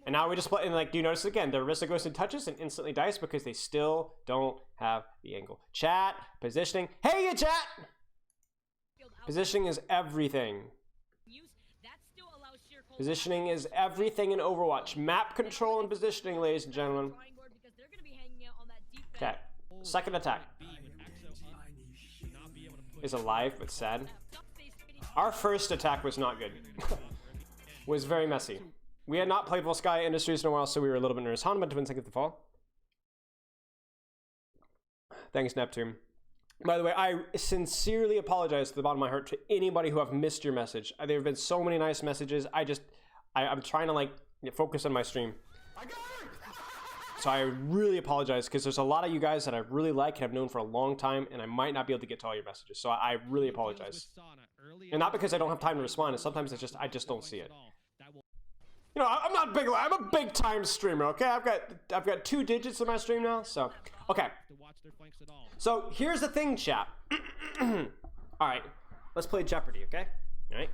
And now we just play, and like, do you notice again? The Orisa goes and touches and instantly dies because they still don't have the angle. Chat, positioning. Hey, you chat! Positioning is everything. Positioning is everything in Overwatch. Map control and positioning, ladies and gentlemen. Okay, second attack. Is alive, but sad. Our first attack was not good. Was very messy. We had not played Volskaya Industries in a while, so we were a little bit nervous. Hanma Twins, thank you for the fall. Thanks, Neptune. By the way, I sincerely apologize to the bottom of my heart to anybody who have missed your message. There have been so many nice messages. I'm trying to like focus on my stream. So I really apologize because there's a lot of you guys that I really like and have known for a long time, and I might not be able to get to all your messages. So I really apologize. And not because I don't have time to respond, and sometimes I just don't see it. You know, I'm not big. I'm a big time streamer. Okay, I've got 2 digits in my stream now. So okay. So here's the thing, chat. All right, let's play Jeopardy. Okay. All right.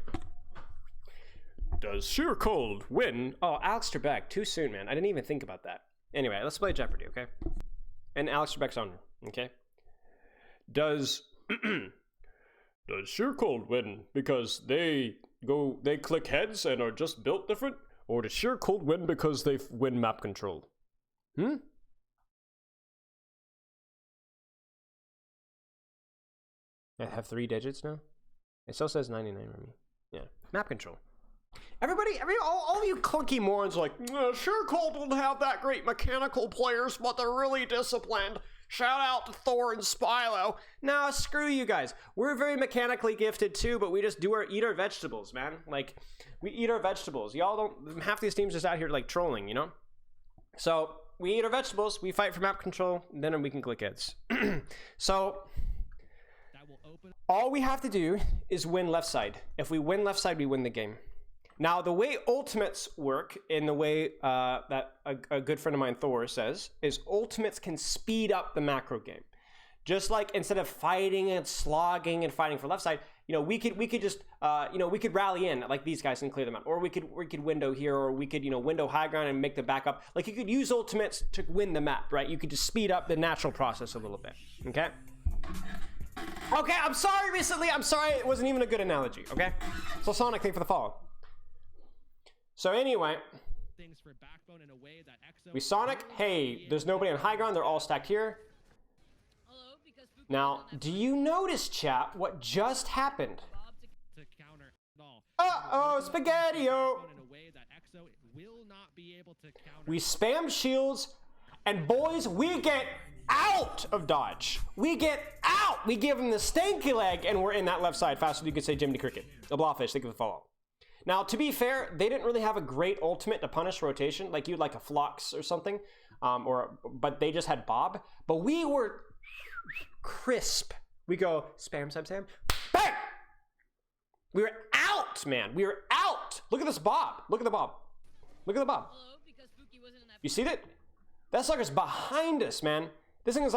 Does Sheer Cold win? Oh, Alex Trebek. Too soon, man. I didn't even think about that. Anyway, let's play Jeopardy. Okay. And Alex Trebek's owner. Okay. Does Sheer Cold win because they click heads and are just built different? Or does Sheer Cold win because they win map control? I have 3 digits now? It still says 99 for me. Yeah. Map control. All you clunky morons are like, Sheer Cold don't have that great mechanical players, but they're really disciplined. Shout out to Thor and Spilo. Nah, screw you guys. We're very mechanically gifted too, but we just eat our vegetables, man. Like, we eat our vegetables. Y'all don't, half these teams just out here like trolling, you know? So, we eat our vegetables, we fight for map control, and then we can click heads. So, all we have to do is win left side. If we win left side, we win the game. Now, the way ultimates work, in the way that a good friend of mine, Thor, says, is ultimates can speed up the macro game. Just like instead of fighting and slogging and fighting for left side, you know, we could just, we could rally in like these guys and clear them out. Or we could window here, or we could, window high ground and make the backup. Like, you could use ultimates to win the map, right? You could just speed up the natural process a little bit, okay? Okay, I'm sorry recently. I'm sorry it wasn't even a good analogy, okay? So Sonic, thank you for the follow. So anyway, we Sonic, hey, there's nobody on high ground, they're all stacked here. Now, do you notice, chat, what just happened? Uh-oh, Spaghetti-O! We spam shields, and boys, we get out of dodge. We get out! We give them the stanky leg, and we're in that left side faster than you could say Jiminy Cricket. The Blawfish, thank you for the follow. Now, to be fair, they didn't really have a great ultimate to punish rotation, like you'd like a Phlox or something, but they just had Bob. But we were crisp. We go, spam, bang! We were out, man. We were out. Look at this Bob. Look at the Bob. Look at the Bob. You see that? That sucker's behind us, man. This is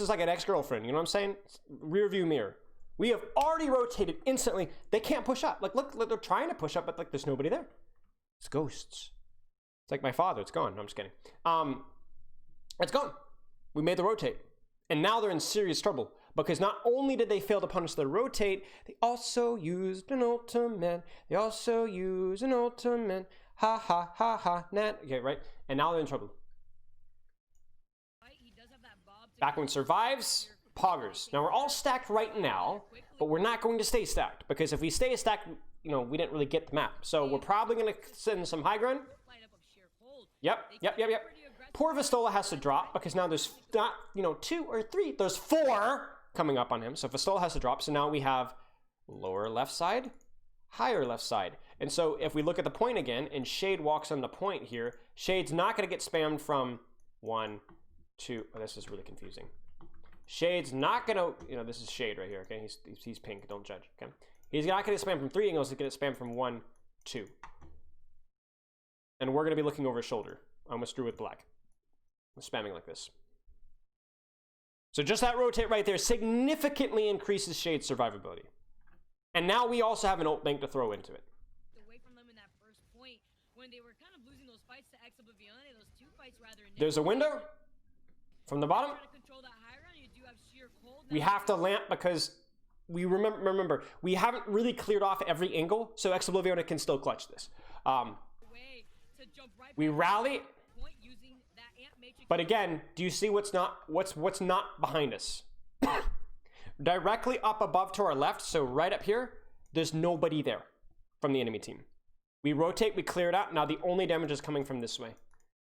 like an ex-girlfriend, you know what I'm saying? Rear view mirror. We have already rotated instantly. They can't push up. Like, look, they're trying to push up, but like, there's nobody there. It's ghosts. It's like my father. It's gone. No, I'm just kidding. It's gone. We made the rotate, and now they're in serious trouble because not only did they fail to punish the rotate, they also used an ultimate. Ha ha ha ha. Net. Okay, right. And now they're in trouble. Backwind survives. Poggers. Now we're all stacked right now, but we're not going to stay stacked because if we stay stacked, we didn't really get the map. So we're probably going to send some high ground. Yep. Poor Vistola has to drop because now there's not, 2 or 3, there's 4 coming up on him. So Vistola has to drop. So now we have lower left side, higher left side. And so if we look at the point again, and Shade walks on the point here, Shade's not going to get spammed from 1, 2. Oh, this is really confusing. Shade's not going to, you know, this is Shade right here, okay? He's pink, don't judge, okay? He's not going to get spammed from 3 angles, he's going to get spammed from 1, 2. And we're going to be looking over his shoulder. I almost drew with black. I'm spamming like this. So just that rotate right there significantly increases Shade's survivability. And now we also have an ult bank to throw into it. Away from them in that first point when they were kind of losing those fights to Ex Oblivion, those 2 fights rather. There's a window from the bottom. We have to lamp because we remember we haven't really cleared off every angle, so Ex Oblivion can still clutch this. We rally, but again, do you see what's not behind us? Directly up above to our left, so right up here, there's nobody there from the enemy team. We rotate, we clear it out. Now the only damage is coming from this way.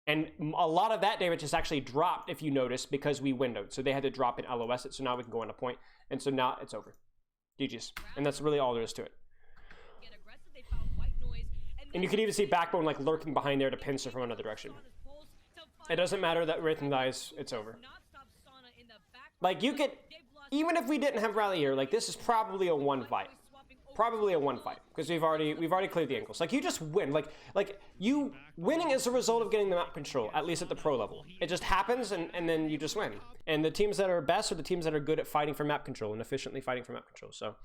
And a lot of that damage is actually dropped, if you notice, because we windowed. So they had to drop and LOS it, so now we can go on a point. And so now it's over. GG's. And that's really all there is to it. And you can even see Backbone like lurking behind there to pincer from another direction. It doesn't matter that Rhythm dies, it's over. Like you could, even if we didn't have Rally here, like this is probably a 1 fight. Probably a 1 fight because we've already cleared the angles. Like you just win. Like you winning is a result of getting the map control, at least at the pro level. It just happens and then you just win. And the teams that are best are the teams that are good at fighting for map control and efficiently fighting for map control. So,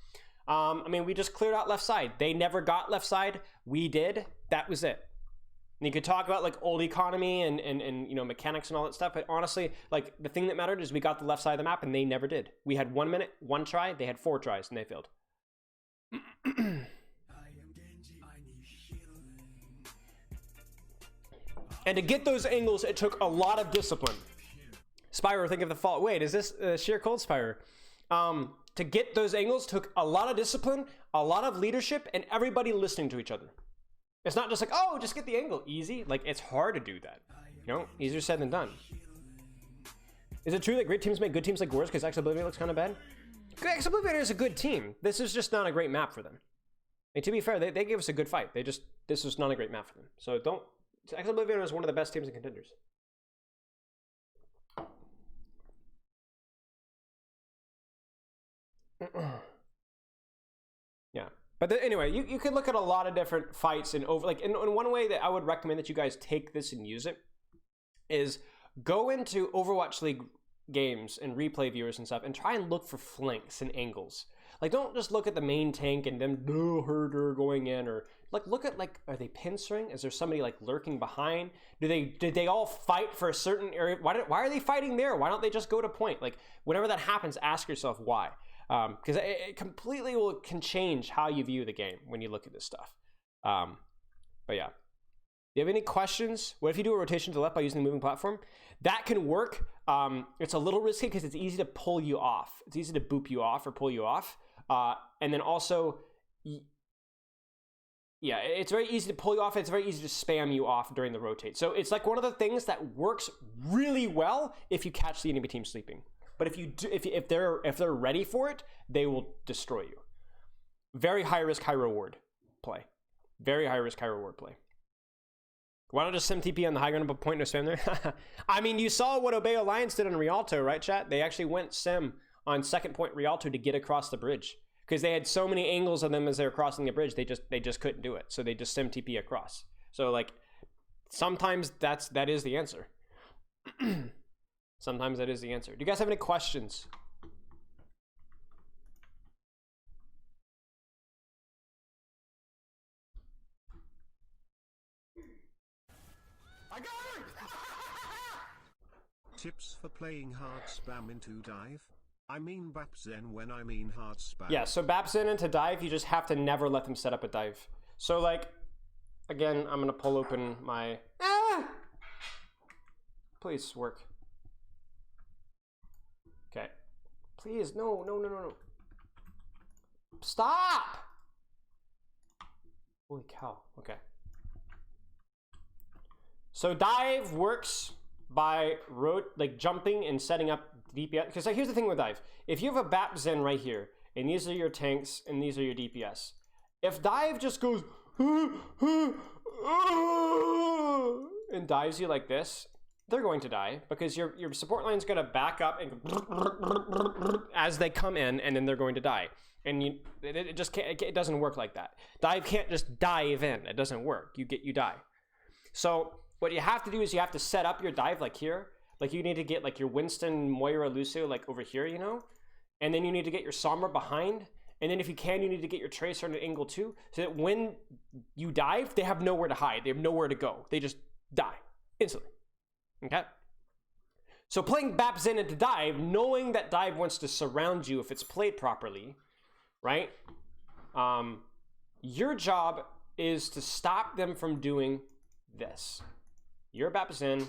I mean, we just cleared out left side. They never got left side. We did. That was it. And you could talk about like old economy and you know mechanics and all that stuff, but honestly, like the thing that mattered is we got the left side of the map and they never did. We had 1 minute, 1 try. They had 4 tries and they failed. And to get those angles, it took a lot of discipline. Spyro, think of the fault. Wait, is this sheer cold Spyro? To get those angles took a lot of discipline, a lot of leadership, and everybody listening to each other. It's not just like, oh, just get the angle. Easy. Like, it's hard to do that. You know, easier said than done. Is it true that great teams make good teams like worse because Ex Oblivion looks kind of bad? Ex Oblivion is a good team. This is just not a great map for them. And to be fair, they gave us a good fight. This was not a great map for them. So don't, Ex Oblivion is one of the best teams and contenders. Yeah. But anyway, you could look at a lot of different fights and over, like, in one way that I would recommend that you guys take this and use it is go into Overwatch League games and replay viewers and stuff and try and look for flanks and angles. Like, don't just look at the main tank and them herder going in, or like look at, like, are they pincering? Is there somebody like lurking behind? Did they all fight for a certain area? Why are they fighting there? Why don't they just go to point? Like, whenever that happens, ask yourself why. Because it completely can change how you view the game when you look at this stuff. But yeah. Do you have any questions? What if you do a rotation to the left by using the moving platform? That can work. It's a little risky because it's easy to pull you off. It's easy to boop you off or pull you off. And then also, yeah, it's very easy to pull you off. It's very easy to spam you off during the rotate. So it's like one of the things that works really well if you catch the enemy team sleeping. But if they're ready for it, they will destroy you. Very high risk, high reward play. Very high risk, high reward play. Why not just sim TP on the high ground but point no spam there? I mean, you saw what Obey Alliance did on Rialto, right, chat? They actually went sim on second point Rialto to get across the bridge because they had so many angles of them as they were crossing the bridge. They just couldn't do it, so they just sim TP across. So like, sometimes that is the answer. Sometimes that is the answer. Do you guys have any questions? I got it! Tips for playing hard spam into dive? I mean Bapzen when I mean hard spam. Yeah, so Bapzen into dive, you just have to never let them set up a dive. So like, again, I'm gonna pull open my... Please work. Okay. Please, no. Stop! Holy cow, okay. So dive works by jumping and setting up DPS. Because like, here's the thing with dive. If you have a BAP Zen right here, and these are your tanks, and these are your DPS, If dive just goes and dives you like this, they're going to die because your support line's going to back up and as they come in, and then they're going to die. And it just can't. It doesn't work like that. Dive can't just dive in. It doesn't work. You die. So what you have to do is you have to set up your dive like here. Like you need to get like your Winston, Moira, Lucio like over here, you know, and then you need to get your Sombra behind. And then if you can, you need to get your Tracer on an angle too, so that when you dive, they have nowhere to hide. They have nowhere to go. They just die instantly. Okay? So playing BAP Zen into dive, knowing that dive wants to surround you if it's played properly, right? Your job is to stop them from doing this. You're BAP Zen.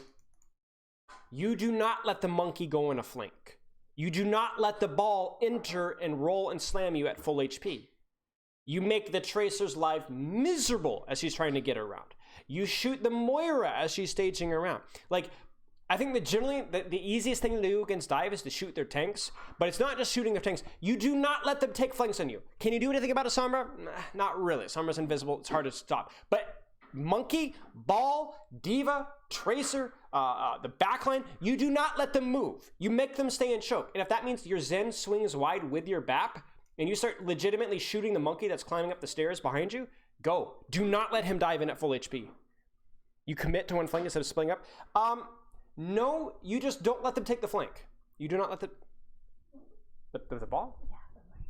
You do not let the monkey go in a flank. You do not let the ball enter and roll and slam you at full HP. You make the Tracer's life miserable as she's trying to get around. You shoot the Moira as she's staging around. Like, I think that generally the easiest thing to do against dive is to shoot their tanks, but it's not just shooting their tanks. You do not let them take flanks on you. Can you do anything about a Sombra? Nah, not really. Sombra's invisible. It's hard to stop. But Monkey, Ball, Diva, Tracer, the backline, you do not let them move. You make them stay in choke. And if that means your Zen swings wide with your BAP, and you start legitimately shooting the monkey that's climbing up the stairs behind you, go. Do not let him dive in at full HP. You commit to one flank instead of splitting up. No, you just don't let them take the flank. You do not let the ball?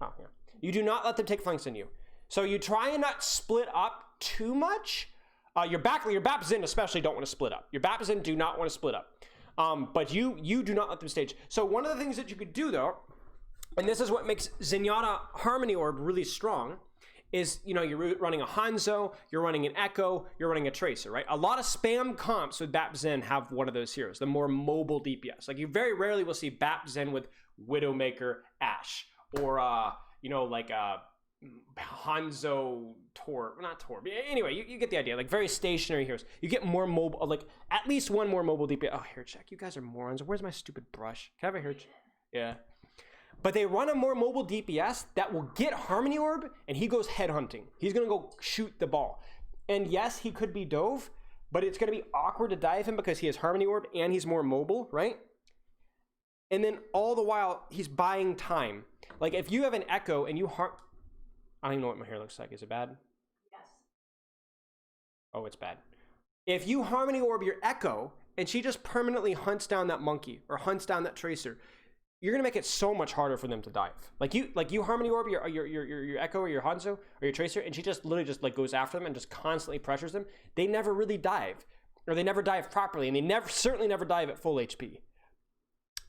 Oh, yeah. You do not let them take flanks on you. So you try and not split up too much. Your BAP Zen especially don't want to split up. Your BAP Zen do not want to split up. But you do not let them stage. So one of the things that you could do though, and this is what makes Zenyatta Harmony Orb really strong, is, you know, you're running a Hanzo, you're running an Echo, you're running a Tracer, right? A lot of spam comps with BAP Zen have one of those heroes, the more mobile DPS. Like you very rarely will see BAP Zen with Widowmaker Ashe, or you know, like Hanzo Tor, not Tor, but anyway, you get the idea. Like very stationary heroes. You get more mobile, like at least one more mobile DPS. Oh, hair check. You guys are morons. Where's my stupid brush? Can I have a hair check? Yeah. But they run a more mobile DPS that will get Harmony Orb, and he goes headhunting. He's gonna go shoot the ball. And yes, he could be Dove, but it's gonna be awkward to dive him because he has Harmony Orb and he's more mobile, right? And then all the while, he's buying time. Like if you have an Echo and you I don't even know what my hair looks like. Is it bad? Yes. Oh, it's bad. If you Harmony Orb your Echo and she just permanently hunts down that monkey or hunts down that Tracer, you're gonna make it so much harder for them to dive. Like you Harmony Orb your Echo or your Hanzo or your Tracer, and she just literally just like goes after them and just constantly pressures them. They never really dive, or they never dive properly, and they certainly never dive at full HP.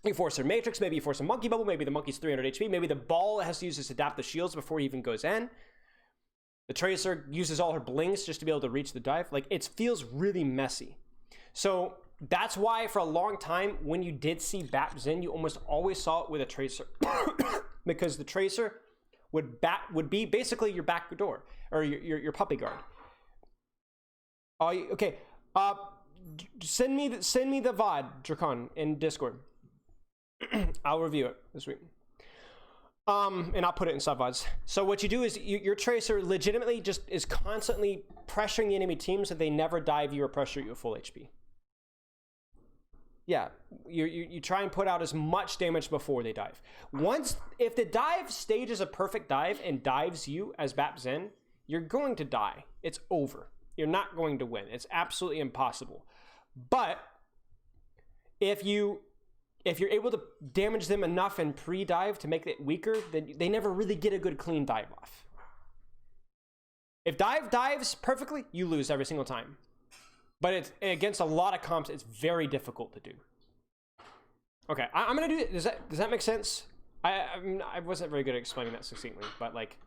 You force her Matrix, maybe you force a Monkey Bubble, maybe the monkey's 300 HP, maybe the ball has to use this adapt the shields before he even goes in. The Tracer uses all her blinks just to be able to reach the dive. Like it feels really messy. So that's why for a long time, when you did see BAP Zen, you almost always saw it with a Tracer. Because the Tracer would be basically your back door, or your puppy guard. Okay, send me the VOD, Dracon, in Discord. I'll review it this week. And I'll put it in sub VODs. So what you do is your Tracer legitimately just is constantly pressuring the enemy team so they never dive you or pressure you at full HP. Yeah, you try and put out as much damage before they dive. If the dive stage is a perfect dive and dives you as BAP Zen, you're going to die. It's over. You're not going to win. It's absolutely impossible. But if you're able to damage them enough in pre-dive to make it weaker, then they never really get a good clean dive off. If dive dives perfectly, you lose every single time. But it's against a lot of comps, it's very difficult to do. Okay, I'm gonna do it. Does that make sense? I wasn't very good at explaining that succinctly, but like,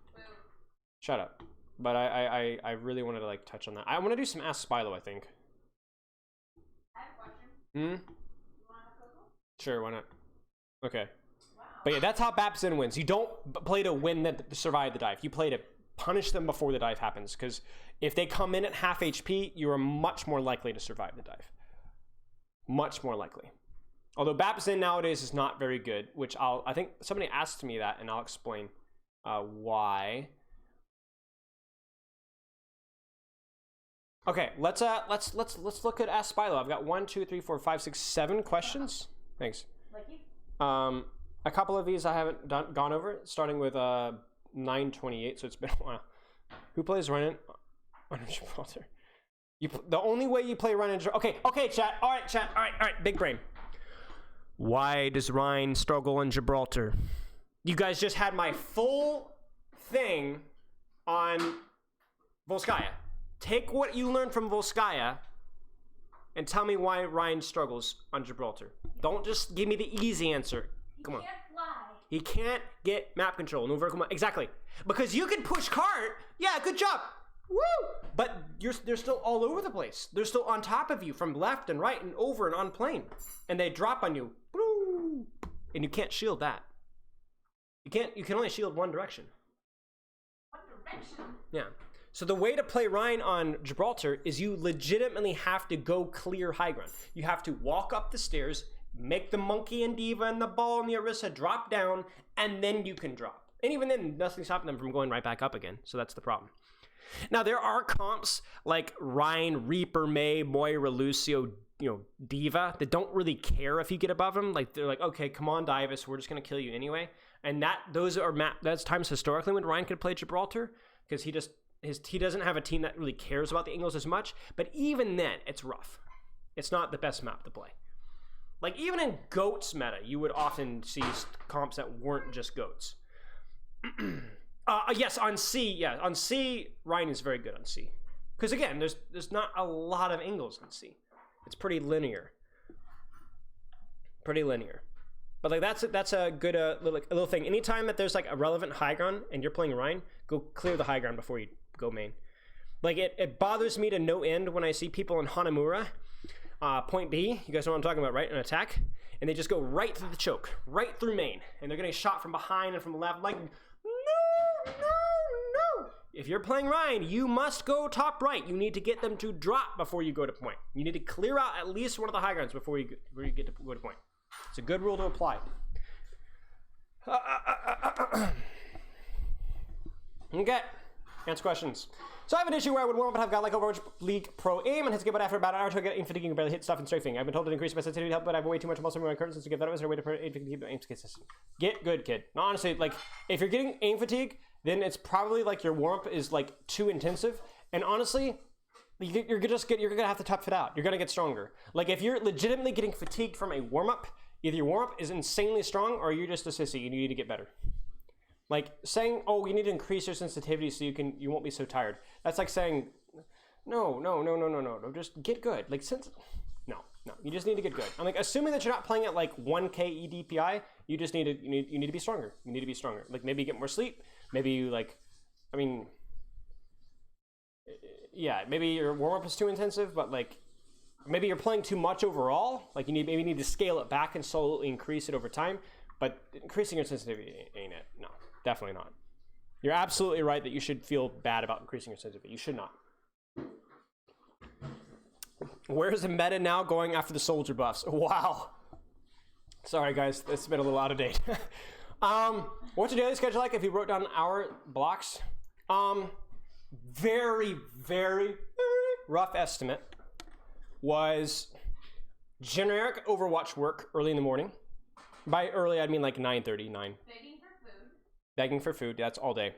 shut up. But I really wanted to like touch on that. I want to do some Ask Spilo, I think. I have a question. Sure, why not? Okay. Wow. But yeah, that's how BAP Zen wins. You don't play to win to survive the dive. You play to punish them before the dive happens, because if they come in at half HP, you are much more likely to survive the dive. Much more likely. Although BAP Zen nowadays is not very good, which I think somebody asked me that, and I'll explain why. Okay, let's look at Ask Spilo. I've got 1, 2, 3, 4, 5, 6, 7 questions. Thanks. A couple of these I haven't gone over, starting with 928. So it's been a while. Who plays Reinhardt on Gibraltar? The only way you play Reinhardt. Okay, chat. All right. Big brain. Why does Ryan struggle in Gibraltar? You guys just had my full thing on Volskaya. Take what you learned from Volskaya and tell me why Ryan struggles on Gibraltar. Don't just give me the easy answer. Come on. He can't fly. He can't get map control. No vertical. Exactly. Because you can push cart. Yeah, good job. Woo! But they're still all over the place. They're still on top of you from left and right and over and on plane. And they drop on you. Woo! And you can't shield that. You can only shield one direction. One direction? Yeah. So the way to play Ryan on Gibraltar is you legitimately have to go clear high ground. You have to walk up the stairs, make the monkey and diva and the ball and the Orisa drop down, and then you can drop. And even then, nothing's stopping them from going right back up again. So that's the problem. Now, there are comps like Ryan, Reaper, May, Moira, Lucio, Diva that don't really care if you get above them. Like, they're like, okay, come on, Divus, we're just going to kill you anyway. And that's times historically when Ryan could play Gibraltar, because he doesn't have a team that really cares about the angles as much. But even then, it's rough. It's not the best map to play. Like, even in GOATS meta, you would often see comps that weren't just GOATS. Yes, on C. Yeah, on C, Ryan is very good on C. Because again, there's not a lot of angles on C. It's pretty linear. But like that's a good little thing. Anytime that there's like a relevant high ground and you're playing Ryan, go clear the high ground before you go main. Like it bothers me to no end when I see people in Hanamura, point B. You guys know what I'm talking about, right? An attack, and they just go right through the choke, right through main, and they're getting shot from behind and from the left. Like no. If you're playing Ryan, you must go top right. You need to get them to drop before you go to point. You need to clear out at least one of the high grounds before you get to go to point. It's a good rule to apply. Okay, answer questions. So I have an issue where I would warm up and have got like Overwatch League Pro aim and hits to get, but after about an hour to get aim fatigue and barely hit stuff and strafing. I've been told to increase my sensitivity to help, but I have way too much muscle in my current sense to get better. Is there a way to aim fatigue keep aim consistent? Get good, kid. No, honestly, like if you're getting aim fatigue, then it's probably like your warm up is like too intensive. And honestly, you're gonna have to tough it out. You're gonna get stronger. Like if you're legitimately getting fatigued from a warm up, either your warm up is insanely strong or you're just a sissy and you need to get better. Like saying, oh, you need to increase your sensitivity so you won't be so tired. That's like saying, no, just get good. Like no, you just need to get good. I'm like, assuming that you're not playing at like 1k EDPI, you just need to be stronger. You need to be stronger. Like maybe get more sleep. Maybe you maybe your warm up is too intensive, but like maybe you're playing too much overall. Like you need to scale it back and slowly increase it over time. But increasing your sensitivity ain't it. No, definitely not. You're absolutely right that you should feel bad about increasing your sensitivity. You should not. Where's the meta now going after the soldier buffs? Wow. Sorry guys, it's been a little out of date. What's your daily schedule like if you wrote down hour blocks? Very, very, very rough estimate was generic Overwatch work early in the morning. By early, I mean like 9:30, 9. Begging for food, that's all day.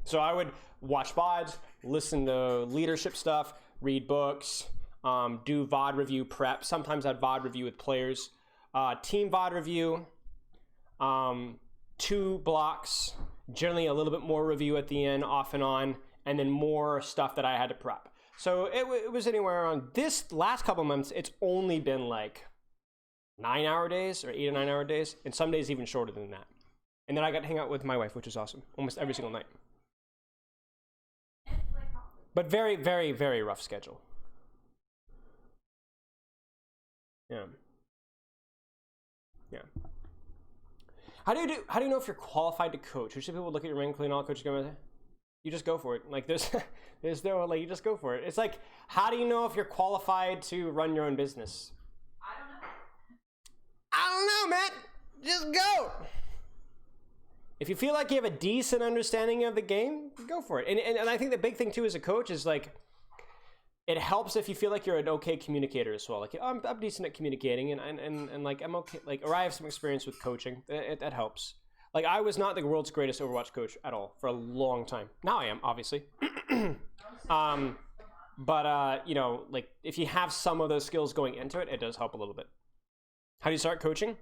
So I would watch VODs, listen to leadership stuff, read books, do VOD review prep. Sometimes I'd VOD review with players. Team VOD review, 2 blocks, generally a little bit more review at the end, off and on, and then more stuff that I had to prep. So it was anywhere on this last couple months, it's only been like 9-hour days or 8 or 9-hour days, and some days even shorter than that. And then I got to hang out with my wife, which is awesome, almost every single night. But very, very, very rough schedule. Yeah. How do you know if you're qualified to coach? Usually people look at your rank, clean all coaches go, you just go for it. Like there's no like you just go for it. It's like, how do you know if you're qualified to run your own business? I don't know, man. Just go. If you feel like you have a decent understanding of the game, go for it. And I think the big thing too as a coach is like, it helps if you feel like you're an okay communicator as well. Like I'm decent at communicating, and like I'm okay. Like, or I have some experience with coaching. That helps. Like I was not the world's greatest Overwatch coach at all for a long time. Now I am, obviously. But you know, like if you have some of those skills going into it, it does help a little bit. How do you start coaching?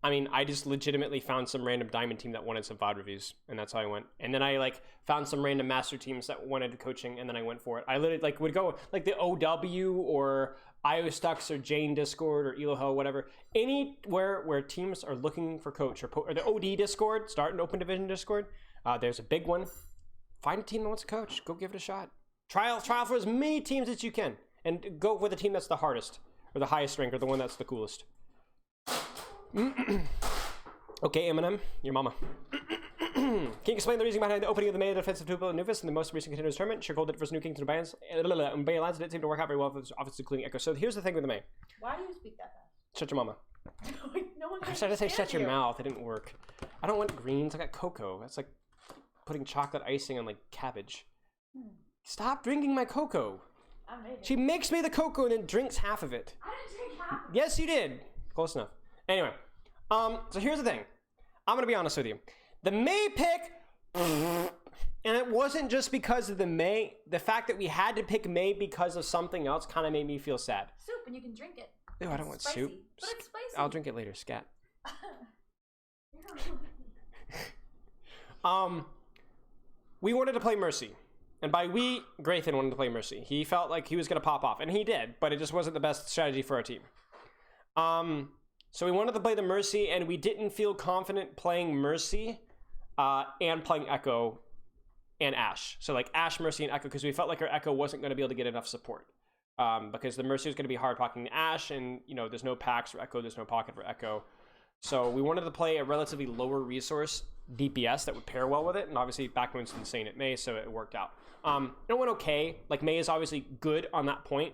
I mean, I just legitimately found some random diamond team that wanted some VOD reviews, and that's how I went. And then I like found some random master teams that wanted coaching, and then I went for it. I literally like would go like the OW or IO Stux or Jane Discord or Eloho, whatever. Anywhere where teams are looking for coach or the OD Discord, start an open division Discord. There's a big one. Find a team that wants to coach. Go give it a shot. Trial for as many teams as you can, and go with the team that's the hardest or the highest rank or the one that's the coolest. Okay, Eminem, your mama. Can you explain the reason behind the opening of the May defensive Tuple and Nufus in the most recent continuous tournament? Sure called it versus New Kings and Bayans. And Bay Alliance didn't seem to work out very well for office including Echo. So here's the thing with the May. Why do you speak that fast? Shut your mama. No one I can tried to say shut your you. mouth. It didn't work. I don't want greens. I got cocoa. That's like putting chocolate icing on like cabbage. Stop drinking my cocoa. I made it. She makes me the cocoa and then drinks half of it. I didn't drink half. Yes, you did. Close enough. Anyway, so here's the thing. I'm gonna be honest with you. The May pick, and it wasn't just because of the May. The fact that we had to pick May because of something else kind of made me feel sad. Soup and you can drink it. Ew, I don't want Spicy. soup. But it's spicy. I'll drink it later. Scat. We wanted to play Mercy. And by we, Graythan wanted to play Mercy. He felt like he was going to pop off. And he did. But it just wasn't the best strategy for our team. So we wanted to play the Mercy. And we didn't feel confident playing Mercy and playing Echo and Ashe. So like Ashe, Mercy, and Echo. Because we felt like our Echo wasn't going to be able to get enough support. Because the Mercy was going to be hard pocketing Ashe. And, you know, there's no packs for Echo. There's no pocket for Echo. So we wanted to play a relatively lower resource DPS that would pair well with it. And obviously Backbone's insane at May, so it worked out. It went okay. Like May is obviously good on that point.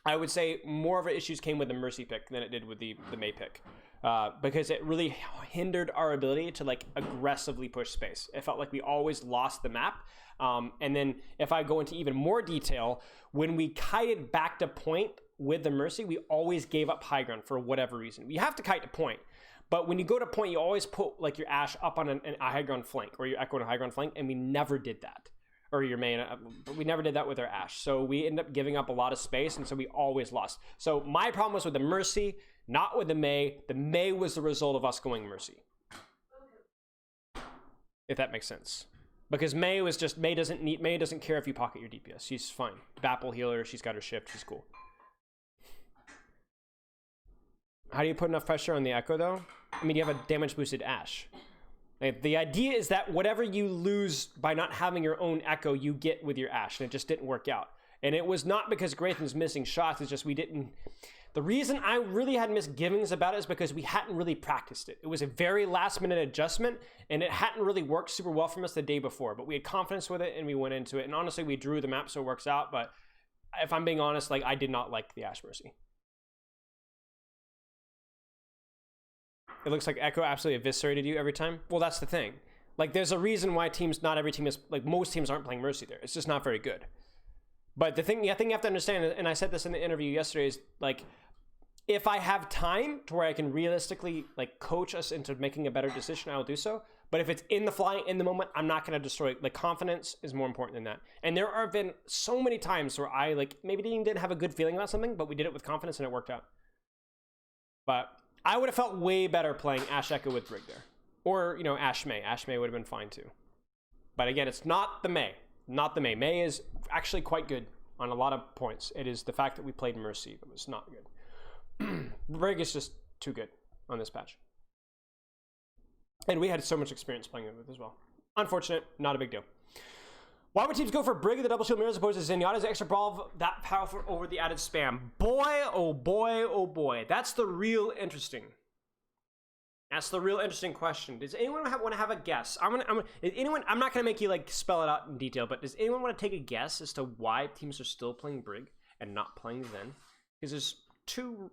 I would say more of our issues came with the Mercy pick than it did with the May pick. Because it really hindered our ability to like aggressively push space. It felt like we always lost the map. And then if I go into even more detail, when we kited back to point with the Mercy, we always gave up high ground for whatever reason. We have to kite to point. But when you go to point, you always put like your Ashe up on a high ground flank or your Echo on a high ground flank, and we never did that. Or your main, but we never did that with our Ashe. So we ended up giving up a lot of space, and so we always lost. So my problem was with the Mercy, not with the May. The May was the result of us going Mercy. If that makes sense. Because May doesn't care if you pocket your DPS. She's fine. Bapple healer, she's got her shift, she's cool. How do you put enough pressure on the Echo though? I mean, you have a damage boosted Ashe. Like, the idea is that whatever you lose by not having your own Echo, you get with your Ashe, and it just didn't work out. And it was not because Graythan's missing shots, it's just we didn't... The reason I really had misgivings about it is because we hadn't really practiced it. It was a very last minute adjustment, and it hadn't really worked super well from us the day before, but we had confidence with it, and we went into it. And honestly, we drew the map, so it works out, but if I'm being honest, like, I did not like the Ashe Mercy. It looks like Echo absolutely eviscerated you every time. Well, that's the thing. Like, there's a reason why not every team is, like, most teams aren't playing Mercy there. It's just not very good. But the thing you have to understand, and I said this in the interview yesterday, is, like, if I have time to where I can realistically, like, coach us into making a better decision, I will do so. But if it's in the fly, in the moment, I'm not going to destroy it. Like, confidence is more important than that. And there have been so many times where I, like, maybe didn't have a good feeling about something, but we did it with confidence and it worked out. But I would have felt way better playing Ashe Echo with Brig there. Or, you know, Ashe May. Ashe May would have been fine too. But again, it's not the May. Not the May. May is actually quite good on a lot of points. It is the fact that we played Mercy that was not good. Brig is just too good on this patch. And we had so much experience playing it with as well. Unfortunate, not a big deal. Why would teams go for Brig, the double shield mirror, as opposed to Zenyatta's extra brawl that powerful over the added spam? Boy, oh boy, oh boy. That's the real interesting. That's the real interesting question. Does anyone want to have a guess? I'm not going to make you like spell it out in detail, but does anyone want to take a guess as to why teams are still playing Brig and not playing Zen? Because there's two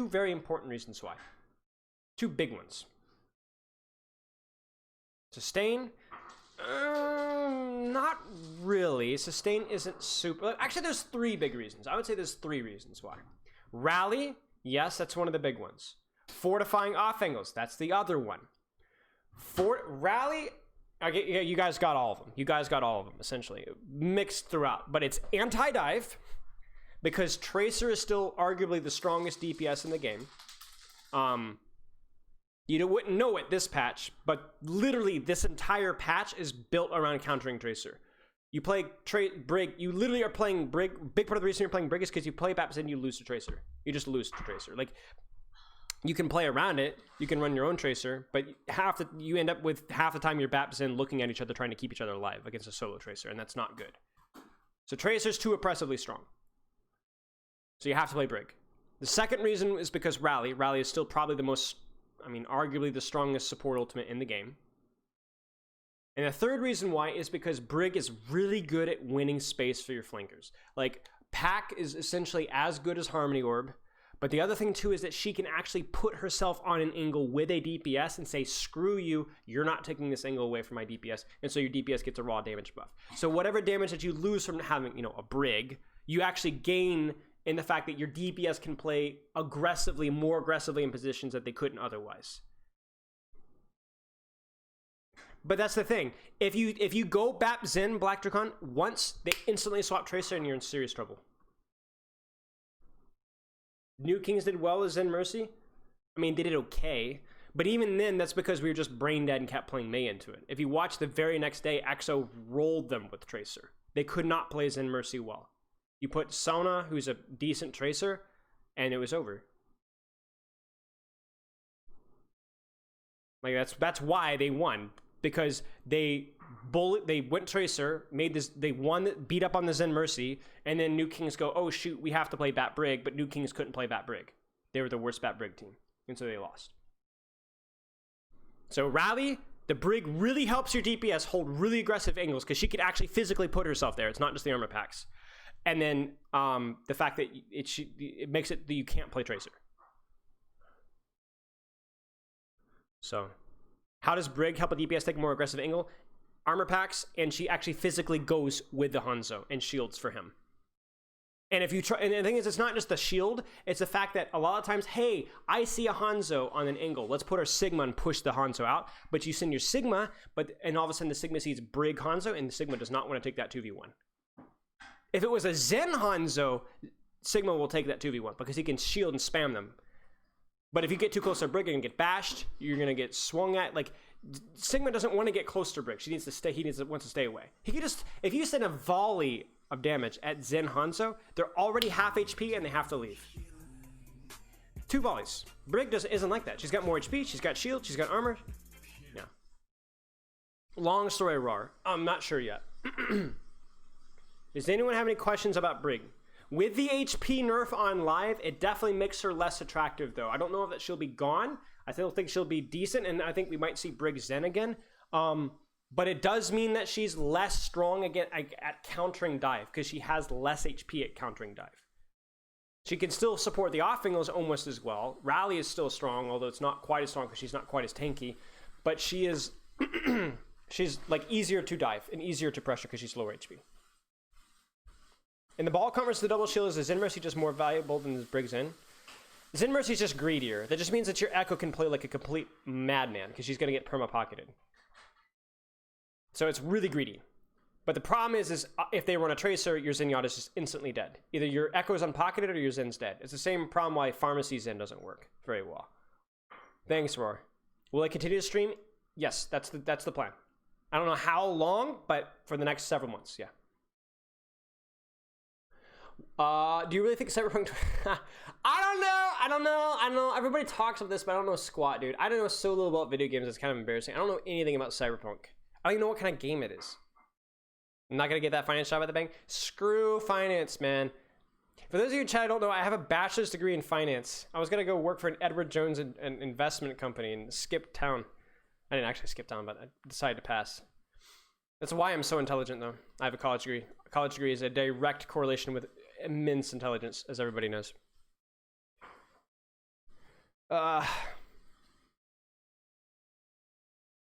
very important reasons why. Two big ones. Sustain Not really. Sustain isn't super. Actually, there's 3 big reasons. I would say there's 3 reasons why. Rally, yes, that's one of the big ones. Fortifying off angles, that's the other one. Rally, okay, yeah, you guys got all of them. You guys got all of them, essentially. Mixed throughout. But it's anti-dive, because Tracer is still arguably the strongest DPS in the game. You wouldn't know it this patch, but literally this entire patch is built around countering Tracer. You play Brig, you literally are playing Brig. Big part of the reason you're playing Brig is because you play Baps and you lose to Tracer. You just lose to Tracer. Like, you can play around it, you can run your own Tracer, but you end up with half the time your Baps in looking at each other trying to keep each other alive against a solo Tracer, and that's not good. So Tracer's too oppressively strong. So you have to play Brig. The second reason is because Rally is still probably the most, arguably the strongest support ultimate in the game. And the third reason why is because Brig is really good at winning space for your flankers. Like, Pack is essentially as good as Harmony Orb, but the other thing too is that she can actually put herself on an angle with a DPS and say, screw you, you're not taking this angle away from my DPS, and so your DPS gets a raw damage buff. So whatever damage that you lose from having, a Brig, you actually gain in the fact that your DPS can play more aggressively in positions that they couldn't otherwise. But that's the thing. If you go Bap Zen Black Dracon once, they instantly swap Tracer and you're in serious trouble. New Kings did well as Zen Mercy. They did okay. But even then, that's because we were just brain dead and kept playing Mei into it. If you watch the very next day, EXO rolled them with Tracer. They could not play Zen Mercy well. You put Sona, who's a decent Tracer, and it was over. Like, that's why they won. Because they went Tracer, they beat up on the Zen Mercy, and then New Kings go, oh shoot, we have to play Bat Brig, but New Kings couldn't play Bat Brig. They were the worst Bat Brig team, and so they lost. So Rally, the Brig really helps your DPS hold really aggressive angles, because she could actually physically put herself there. It's not just the armor packs. And then the fact that it makes it that you can't play Tracer. So how does Brig help a DPS take a more aggressive angle? Armor packs, and she actually physically goes with the Hanzo and shields for him. And if you try, and the thing is, it's not just the shield, it's the fact that a lot of times, hey, I see a Hanzo on an angle. Let's put our Sigma and push the Hanzo out. But you send your Sigma, and all of a sudden the Sigma sees Brig Hanzo, and the Sigma does not want to take that 2v1. If it was a Zen Hanzo, Sigma will take that 2v1 because he can shield and spam them. But if you get too close to Brig, you're gonna get bashed. You're gonna get swung at. Like, Sigma doesn't want to get close to Brig. She needs to stay. Wants to stay away. He could just, if you send a volley of damage at Zen Hanzo, they're already half HP and they have to leave. 2 volleys. Brig isn't like that. She's got more HP. She's got shield. She's got armor. Yeah. Long story, Rar. I'm not sure yet. Does anyone have any questions about Brig? With the HP nerf on live, it definitely makes her less attractive, though. I don't know if that she'll be gone. I still think she'll be decent, and I think we might see Brig Zen again. But it does mean that she's less strong again at countering dive, because she has less HP at countering dive. She can still support the off angles almost as well. Rally is still strong, although it's not quite as strong because she's not quite as tanky. But she is, she's like easier to dive and easier to pressure because she's lower HP. In the ball conference, the double shield, is the Zen Mercy just more valuable than the Brig Zen? Zen Mercy is just greedier. That just means that your Echo can play like a complete madman because she's going to get perma-pocketed. So it's really greedy. But the problem is if they run a Tracer, your Zenyatta is just instantly dead. Either your Echo is unpocketed or your Zen's dead. It's the same problem why Pharmacy Zen doesn't work very well. Thanks, Roar. Will I continue to stream? Yes, that's the plan. I don't know how long, but for the next several months, yeah. Do you really think Cyberpunk? I don't know. Everybody talks about this, but I don't know squat, dude. I don't know so little about video games. It's kind of embarrassing. I don't know anything about Cyberpunk. I don't even know what kind of game it is. I'm not gonna get that finance job at the bank. Screw finance, man. For those of you in chat I don't know, I have a bachelor's degree in finance. I was gonna go work for an Edward Jones an investment company and skip town. I didn't actually skip town, but I decided to pass. That's why I'm so intelligent, though. I have a college degree. A college degree is a direct correlation with immense intelligence, as everybody knows.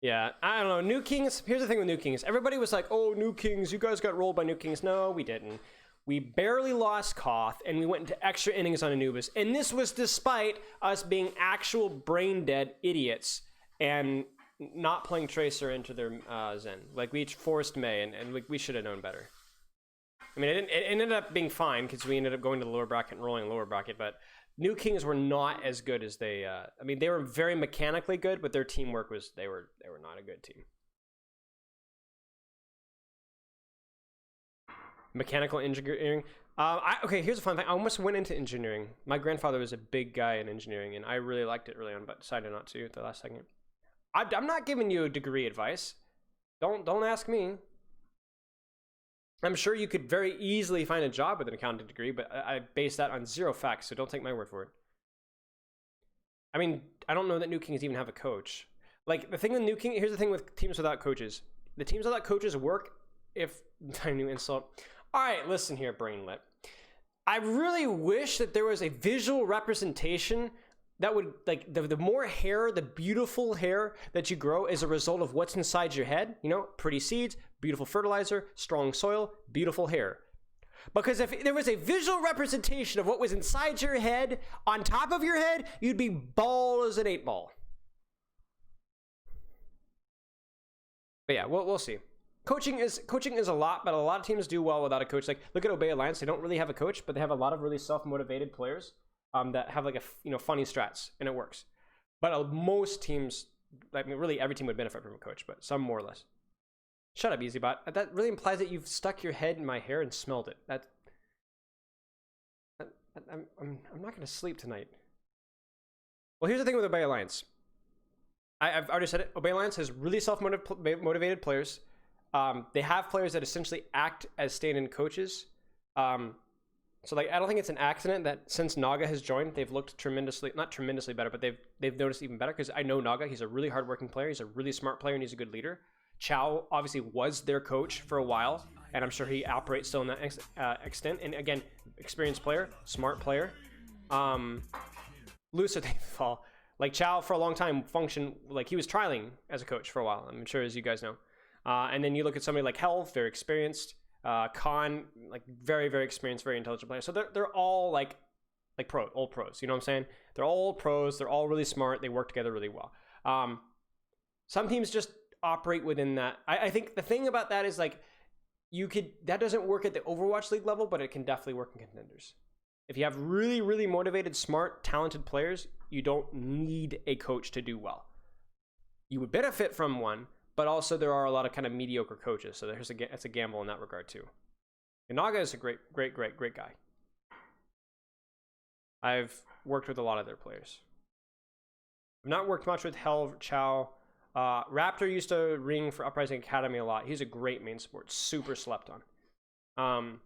Yeah, I don't know. New Kings, here's the thing with New Kings. Everybody was like, oh, New Kings, you guys got rolled by New Kings. No, we didn't. We barely lost Koth, and we went into extra innings on Anubis. And this was despite us being actual brain-dead idiots and not playing Tracer into their Zen. Like, we forced Mei, and we should have known better. I mean, it ended up being fine, because we ended up going to the lower bracket and rolling lower bracket, but New Kings were not as good as they... I mean, they were very mechanically good, but their teamwork was... They were not a good team. Mechanical engineering. Okay, here's a fun thing. I almost went into engineering. My grandfather was a big guy in engineering, and I really liked it early on, but decided not to at the last second. I'm not giving you degree advice. Don't ask me. I'm sure you could very easily find a job with an accounting degree, but I base that on zero facts, so don't take my word for it. I mean, I don't know that New Kings even have a coach. Like, the thing with New King, here's the thing with teams without coaches. The teams without coaches work if... I knew insult. All right, listen here, Brainlet. I really wish that there was a visual representation that would, like, the more hair, the beautiful hair that you grow as a result of what's inside your head, you know, pretty seeds, beautiful fertilizer, strong soil, beautiful hair. Because if there was a visual representation of what was inside your head, on top of your head, you'd be bald as an 8-ball. But yeah, we'll see. Coaching is a lot, but a lot of teams do well without a coach. Like, look at Obey Alliance. They don't really have a coach, but they have a lot of really self-motivated players that have, like, a funny strats, and it works. But most teams, I mean, really every team would benefit from a coach, but some more or less. Shut up, EasyBot. That really implies that you've stuck your head in my hair and smelled it. I'm not going to sleep tonight. Well, here's the thing with Obey Alliance. I've already said it. Obey Alliance has really self-motivated players. They have players that essentially act as stand-in coaches. So, like, I don't think it's an accident that since Naga has joined, they've looked not tremendously better, but they've noticed even better, because I know Naga, he's a really hardworking player, he's a really smart player, and he's a good leader. Chow obviously was their coach for a while, and I'm sure he operates still in that extent. And again, experienced player, smart player. Lucid fall. Like, Chow for a long time functioned like he was trialing as a coach for a while. I'm sure, as you guys know. And then you look at somebody like Hell, very experienced. Khan, like, very, very experienced, very intelligent player. So they're all like old pros. You know what I'm saying? They're all old pros. They're all really smart. They work together really well. Some teams just operate within that. I think the thing about that is, like, that doesn't work at the Overwatch League level, but it can definitely work in contenders. If you have really, really motivated, smart, talented players, you don't need a coach to do well. You would benefit from one, but also there are a lot of kind of mediocre coaches, so it's a gamble in that regard too. And Naga is a great guy. I've worked with a lot of their players. I've not worked much with Hell, Chow. Raptor used to ring for Uprising Academy a lot. He's a great main support, super slept on.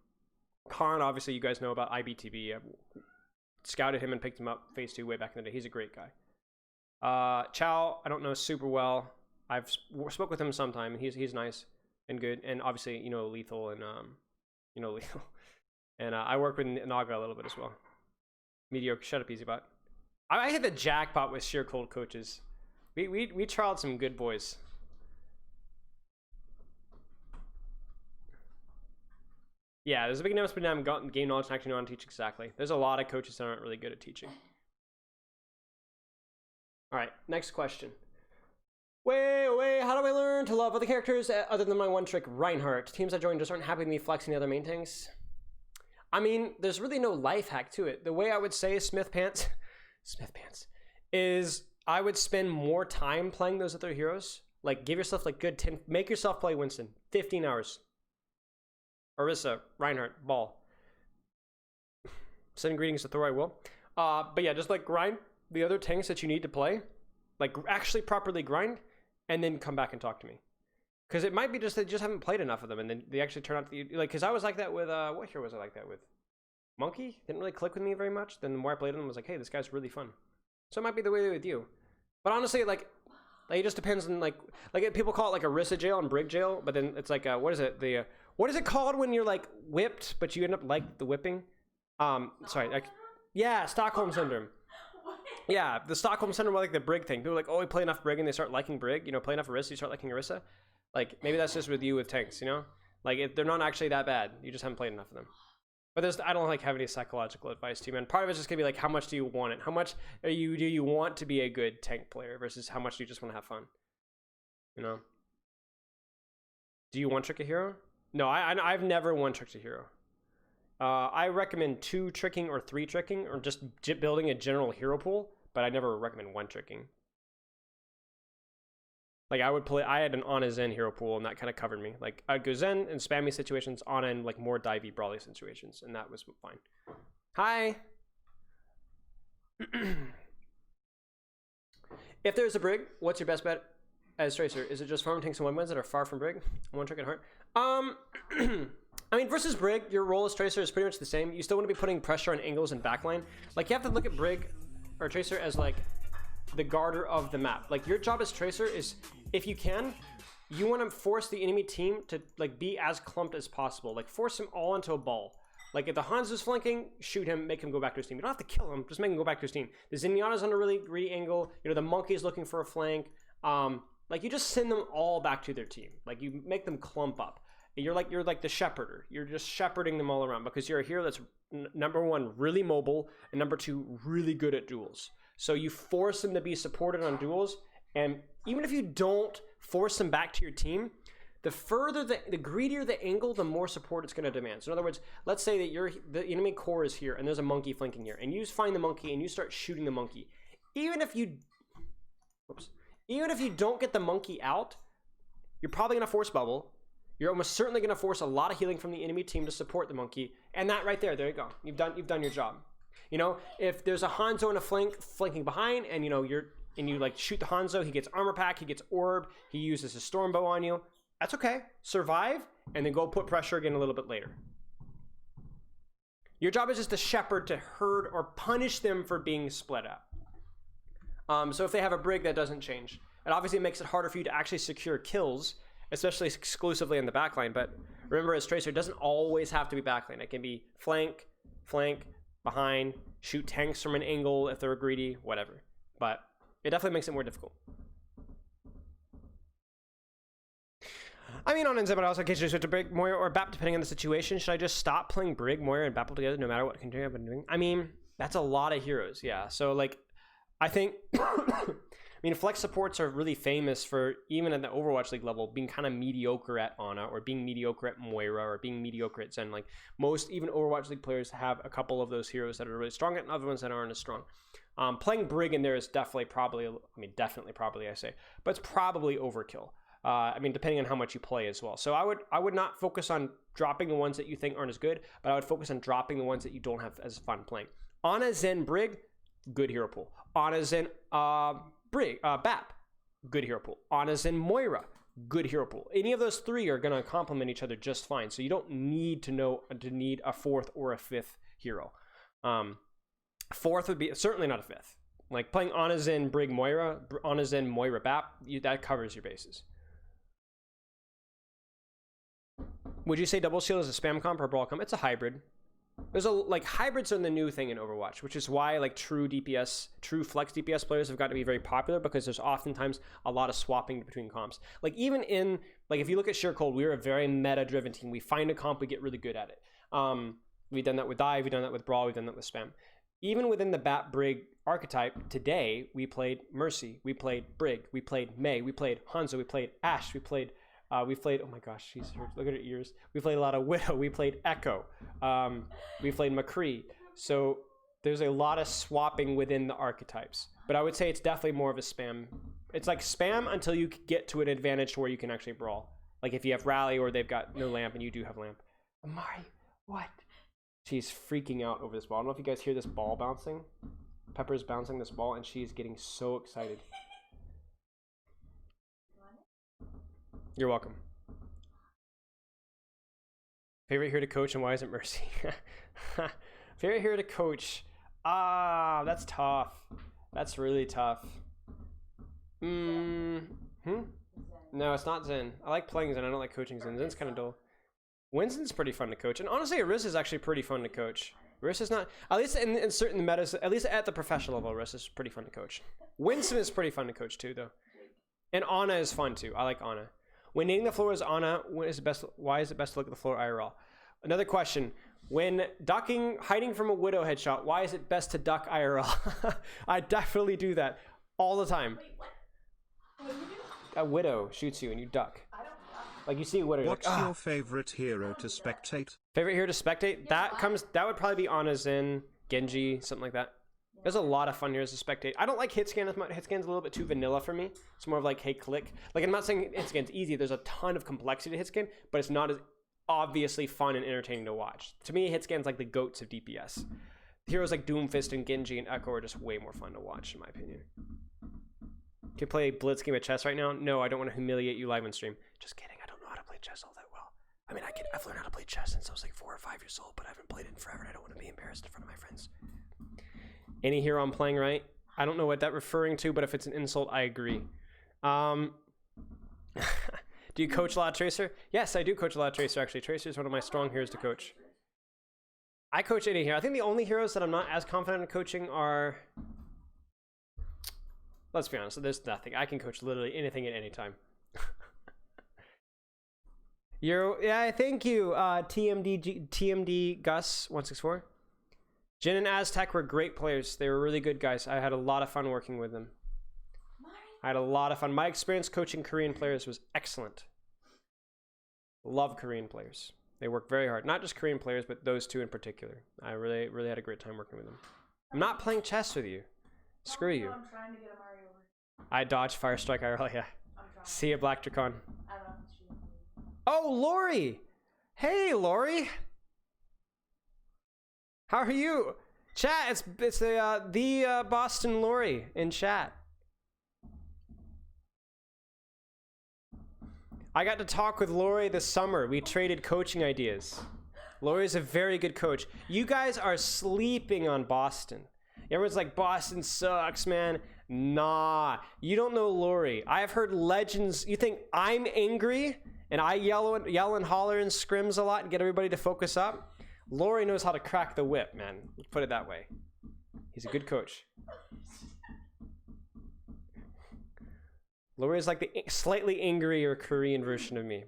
Khan, obviously, you guys know about IBTV. I scouted him and picked him up phase 2 way back in the day. He's a great guy. Chow, I don't know super well. I've spoke with him sometime, and he's nice and good. And obviously, you know, Lethal and Lethal. And I work with Naga a little bit as well. Mediocre. Shut up, EasyBot. I hit the jackpot with sheer cold coaches. We trialed some good boys. Yeah, there's a big difference between game knowledge and actually know how to teach exactly. There's a lot of coaches that aren't really good at teaching. All right, next question. Wait, how do I learn to love other characters other than my one trick, Reinhardt? Teams I joined just aren't happy with me flexing the other main tanks. I mean, there's really no life hack to it. The way I would say Smith Pants, is I would spend more time playing those other heroes. Like, give yourself like good 10, make yourself play Winston, 15 hours. Orisa, Reinhardt, Ball. Sending greetings to Thor, I will. But yeah, just like grind the other tanks that you need to play. Like, actually properly grind, and then come back and talk to me. Because it might be just they just haven't played enough of them, and then they actually turn out to be, like, because I was like that with, what hero was I like that with? Monkey? Didn't really click with me very much. Then the more I played him, I was like, hey, this guy's really fun. So it might be the way with you. But honestly, like it just depends on, like people call it like Orisa jail and Brig jail, but then it's like, what is it? What is it called when you're like whipped, but you end up like the whipping? Yeah, Stockholm Syndrome. Yeah, the Stockholm Syndrome, like the Brig thing. People are like, oh, we play enough Brig and they start liking Brig. You know, play enough Orisa, you start liking Orisa. Like, maybe that's just with you with tanks, you know? Like, they're not actually that bad. You just haven't played enough of them. But I don't like have any psychological advice to you, man. Part of it's just gonna be like, how much do you want it? How much do you want to be a good tank player versus how much do you just want to have fun? You know? Do you one trick a hero? No, I've never one tricked a hero. I recommend 2 tricking or 3 tricking or just building a general hero pool, but I never recommend one tricking. Like I had an Ana Zen hero pool and that kind of covered me. Like I'd go Zen in spammy situations, Ana in like more divey brawly situations, and that was fine. Hi. If there's a Brig, what's your best bet as Tracer? Is it just farm tanks and 1-1s that are far from Brig? One trick and heart. I mean, versus Brig, your role as Tracer is pretty much the same. You still want to be putting pressure on angles and backline. Like, you have to look at Brig or Tracer as, like, the guarder of the map. Like, your job as Tracer is, if you can, you want to force the enemy team to, like, be as clumped as possible. Like, force him all into a ball. Like, if the Hanzo's flanking, shoot him, make him go back to his team. You don't have to kill him, just make him go back to his team. The Zenyatta's on a really greedy angle. You know, the Monkey's looking for a flank. Like, you just send them all back to their team. Like, you make them clump up. You're like the shepherder. You're just shepherding them all around because you're a hero that's number 1, really mobile, and number 2, really good at duels. So you force them to be supported on duels, and even if you don't force them back to your team, the further the greedier the angle, the more support it's going to demand. So in other words, let's say that the enemy core is here and there's a monkey flanking here, and you find the monkey and you start shooting the monkey. Even if you don't get the monkey out, you're probably going to force bubble. You're almost certainly going to force a lot of healing from the enemy team to support the monkey, and that right there you go. You've done your job. You know, if there's a Hanzo in a flanking behind, and you like shoot the Hanzo, he gets armor pack, he gets orb, he uses his storm bow on you. That's okay. Survive, and then go put pressure again a little bit later. Your job is just to shepherd, to herd, or punish them for being split up. So if they have a Brig, that doesn't change. It obviously makes it harder for you to actually secure kills, especially exclusively in the backline. But remember, as Tracer, it doesn't always have to be backline. It can be flank, behind, shoot tanks from an angle if they're greedy, whatever. But it definitely makes it more difficult. I mean, on Zen, but I also occasionally switch to Brig, Moira, or BAP depending on the situation. Should I just stop playing Brig, Moira, and BAP together no matter what continue I've been doing? I mean, that's a lot of heroes, yeah. So, like, I think... I mean, flex supports are really famous for, even at the Overwatch League level, being kind of mediocre at Ana, or being mediocre at Moira, or being mediocre at Zen. Like, most, even Overwatch League players have a couple of those heroes that are really strong and other ones that aren't as strong. Playing Brig in there is definitely probably, I say, but it's probably overkill. I mean, depending on how much you play as well. So I would not focus on dropping the ones that you think aren't as good, but I would focus on dropping the ones that you don't have as fun playing. Ana, Zen, Brig, good hero pool. Ana, Zen, BAP, good hero pool. Ana, Zen, Moira, good hero pool. Any of those 3 are going to complement each other just fine. So you don't need to need a 4th or a 5th hero. 4th would be certainly not a 5th. Like playing Ana, Zen, Brig, Moira, Ana, Zen, Moira, BAP, that covers your bases. Would you say double shield is a spam comp or a brawl comp? It's a hybrid. There's hybrids are the new thing in Overwatch, which is why true flex DPS players have got to be very popular, because there's oftentimes a lot of swapping between comps. Like even in, if you look at Sheer Cold, we're a very meta driven team. We find a comp, we get really good at it. We've done that with Dive, we've done that with Brawl, we've done that with Spam. Even within the Bat Brig archetype, today we played Mercy, we played Brig, we played Mei, we played Hanzo, we played Ashe, we played, oh my gosh, she's look at her ears. We played a lot of Widow, we played Echo, we played McCree. So there's a lot of swapping within the archetypes. But I would say it's definitely more of a spam. It's like spam until you get to an advantage to where you can actually brawl. Like if you have Rally or they've got no lamp and you do have lamp. Amari, what? She's freaking out over this ball. I don't know if you guys hear this ball bouncing. Pepper's bouncing this ball and she's getting so excited. You're welcome. Favorite hero to coach and why isn't Mercy? Favorite hero to coach. That's tough. That's really tough. No, it's not Zen. I like playing Zen. I don't like coaching Zen. Zen's kind of dull. Winston's pretty fun to coach. And honestly, Ariz is actually pretty fun to coach. Orissa's not, at least in certain metas, at least at the professional level, Orissa's pretty fun to coach. Winston is pretty fun to coach too, though. And Ana is fun too. I like Ana. When nading the floor is Ana, why is it best to look at the floor IRL? Another question. When hiding from a Widow headshot, why is it best to duck IRL? I definitely do that all the time. Wait, what? What do you do? A Widow shoots you and you duck. I don't know. Like you see a Widow. you're What's like, your favorite hero to spectate? Favorite hero to spectate? That would probably be Ana Zen, Genji, something like that. There's a lot of fun heroes to spectate. I don't like Hitscan as much. Hitscan's a little bit too vanilla for me. It's more of like, hey, click. Like, I'm not saying Hitscan's easy. There's a ton of complexity to Hitscan, but it's not as obviously fun and entertaining to watch. To me, Hitscan's like the goats of DPS. Heroes like Doomfist and Genji and Echo are just way more fun to watch, in my opinion. Can you play a Blitz game of chess right now? No, I don't want to humiliate you live on stream. Just kidding. I don't know how to play chess all that well. I mean, I've learned how to play chess since I was like 4 or 5 years old, but I haven't played it in forever, and I don't want to be embarrassed in front of my friends. Any hero I'm playing right? I don't know what that's referring to, but if it's an insult, I agree. Do you coach a lot of Tracer? Yes, I do coach a lot of Tracer, actually. Tracer is one of my strong heroes to coach. I coach any hero. I think the only heroes that I'm not as confident in coaching are... Let's be honest, there's nothing. I can coach literally anything at any time. Yeah, thank you, TMD Gus 164. Jin and Aztec were great players. They were really good guys. I had a lot of fun working with them. I had a lot of fun. My experience coaching Korean players was excellent. Love Korean players. They work very hard. Not just Korean players, but those two in particular. I really, really had a great time working with them. I'm not playing chess with you. Screw you. I'm trying to get a Mario over. I dodged Fire Strike IRL, yeah. See ya, Black Dracon. I don't know if she... Oh, Lori! Hey, Lori! How are you? Chat, it's the Boston Lori in chat. I got to talk with Lori this summer. We traded coaching ideas. Lori's a very good coach. You guys are sleeping on Boston. Everyone's like, Boston sucks, man. Nah, you don't know Lori. I've heard legends. You think I'm angry and I yell and holler and scrims a lot and get everybody to focus up? Lori knows how to crack the whip, man. Let's put it that way. He's a good coach. Lori is like the slightly angrier Korean version of me.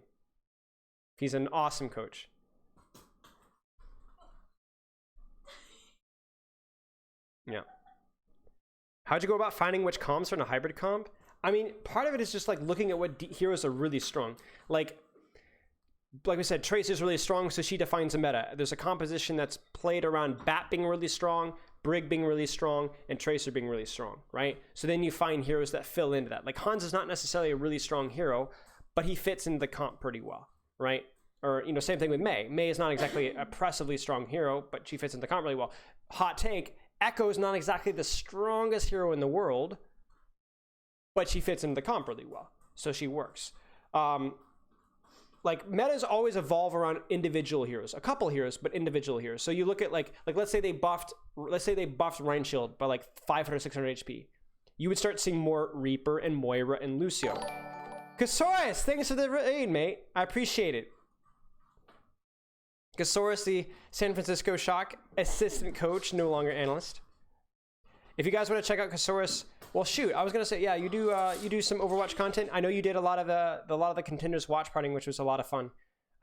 He's an awesome coach. Yeah. How'd you go about finding which comps are in a hybrid comp? I mean, part of it is just like looking at what heroes are really strong. Like we said, Trace is really strong, so she defines a meta. There's a composition that's played around Bat being really strong, Brig being really strong, and Tracer being really strong, right? So then you find heroes that fill into that. Like Hans is not necessarily a really strong hero, but he fits into the comp pretty well, right? Or, you know, same thing with Mei. Mei is not exactly an oppressively strong hero, but she fits into the comp really well. Hot take, Echo is not exactly the strongest hero in the world, but she fits into the comp really well. So she works. Like metas always evolve around individual heroes, a couple heroes, but individual heroes. So you look at like let's say they buffed Rein Shield by like 500, 600 HP. You would start seeing more Reaper and Moira and Lucio. Kasaurus, thanks for the raid, mate. I appreciate it. Kasaurus, the San Francisco Shock assistant coach, no longer analyst. If you guys want to check out Kasaurus, well, shoot, I was gonna say, yeah, you do some Overwatch content. I know you did a lot of the contenders watch partying, which was a lot of fun.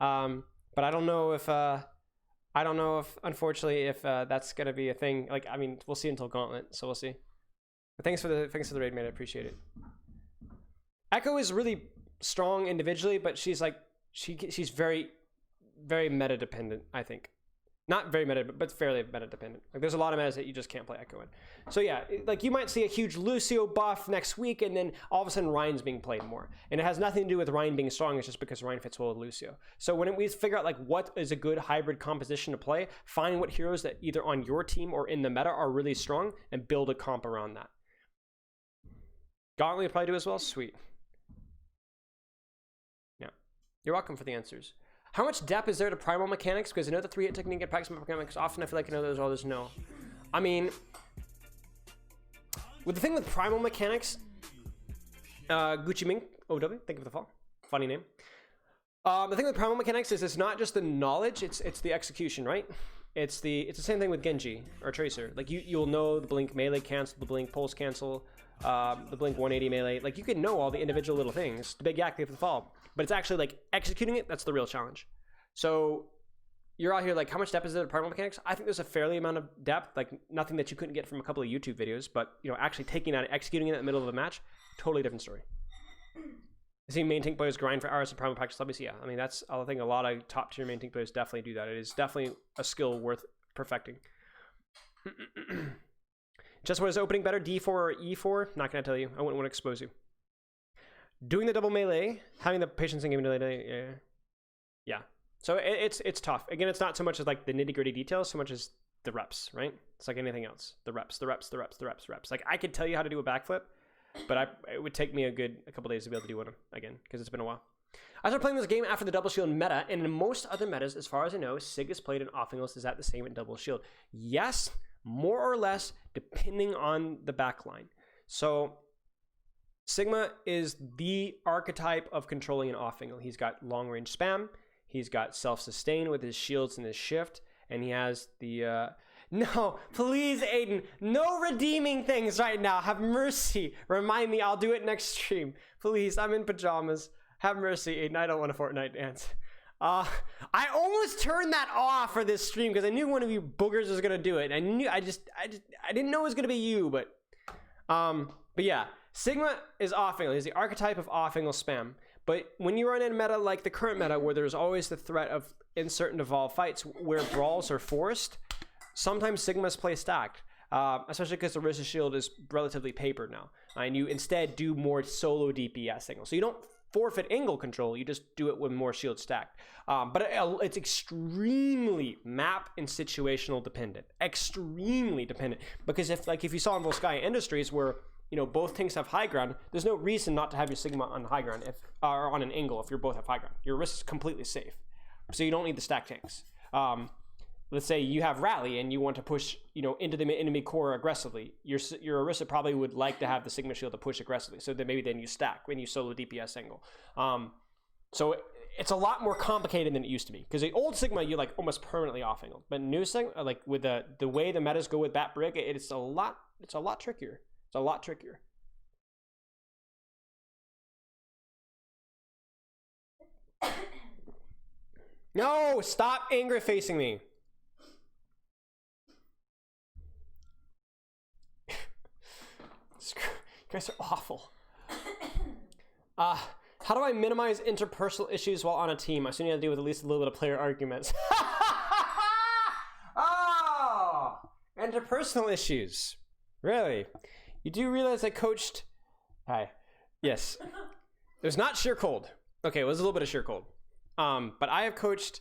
But I don't know if unfortunately if that's gonna be a thing. Like, I mean, we'll see until Gauntlet, so we'll see. But thanks for the raid, mate. I appreciate it. Echo is really strong individually, but she's very, very meta dependent, I think. Not very meta, but fairly meta dependent. Like there's a lot of metas that you just can't play Echo in. So yeah, like you might see a huge Lucio buff next week, and then all of a sudden Rein's being played more. And it has nothing to do with Rein being strong, it's just because Rein fits well with Lucio. So when we figure out like what is a good hybrid composition to play, find what heroes that either on your team or in the meta are really strong, and build a comp around that. Gauntlet would probably do as well? Sweet. Yeah. You're welcome for the answers. How much depth is there to primal mechanics? Because I know the 3-hit technique and practice mechanics, often I feel like I know there's others no. I mean, with the thing with primal mechanics, Gucci Ming, OW, thank you for the follow. Funny name. The thing with primal mechanics is it's not just the knowledge, it's the execution, right? It's the same thing with Genji or Tracer. Like you'll know the blink melee cancel, the blink pulse cancel, the blink 180 melee. Like you can know all the individual little things. The big yak leap of the fall, but it's actually like executing it. That's the real challenge. So you're out here like, how much depth is there to particle mechanics? I think there's a fairly amount of depth, like nothing that you couldn't get from a couple of YouTube videos, but you know, actually taking out, executing it in the middle of a match, totally different story. I see main tank players grind for hours in primal practice lobbies. Yeah, I mean, that's, I think a lot of top tier main tank players definitely do that. It is definitely a skill worth perfecting. Just what is opening better, D4 or E4? Not gonna tell you. I wouldn't want to expose you. Doing the double melee, having the patience and giving melee, yeah. So it's tough. Again, it's not so much as like the nitty gritty details, so much as the reps, right? It's like anything else. The reps. Like I could tell you how to do a backflip, but it would take me a couple days to be able to do one again, because it's been a while. I started playing this game after the double shield meta, and in most other metas, as far as I know, Sig is played in off-angles. Is that the same in double shield? Yes, more or less, depending on the backline. So Sigma is the archetype of controlling an off-angle. He's got long-range spam. He's got self-sustain with his shields and his shift, and he has the, no, please, Aiden, no redeeming things right now. Have mercy. Remind me, I'll do it next stream. Please, I'm in pajamas. Have mercy, Aiden, I don't want a Fortnite dance. I almost turned that off for this stream because I knew one of you boogers was gonna do it. I didn't know it was gonna be you, but yeah, Sigma is off-angle. He's the archetype of off-angle spam. But when you run in meta like the current meta, where there's always the threat of insert and evolve fights where brawls are forced, sometimes Sigmas play stacked, especially because the Risa shield is relatively papered now, and you instead do more solo DPS angles. So you don't forfeit angle control, you just do it with more shield stacked. But it's extremely map and situational dependent, extremely dependent. Because if you saw in Volskaya Industries where, you know, both tanks have high ground, there's no reason not to have your Sigma on high ground or on an angle if you both have high ground. Your risk is completely safe, so you don't need the stack tanks. Let's say you have rally and you want to push, you know, into the enemy core aggressively. Your Orisa probably would like to have the Sigma shield to push aggressively, so then maybe you stack when you solo DPS angle. So it's a lot more complicated than it used to be, because the old Sigma you like almost permanently off angled, but new Sigma, like with the way the metas go with Bat Brig, it's a lot trickier. It's a lot trickier. No, stop anger facing me. You guys are awful. How do I minimize interpersonal issues while on a team? I assume you have to deal with at least a little bit of player arguments. Oh, interpersonal issues. Really? You do realize I coached... Hi. Yes. It was not sheer cold. Okay, it was a little bit of sheer cold. But I have coached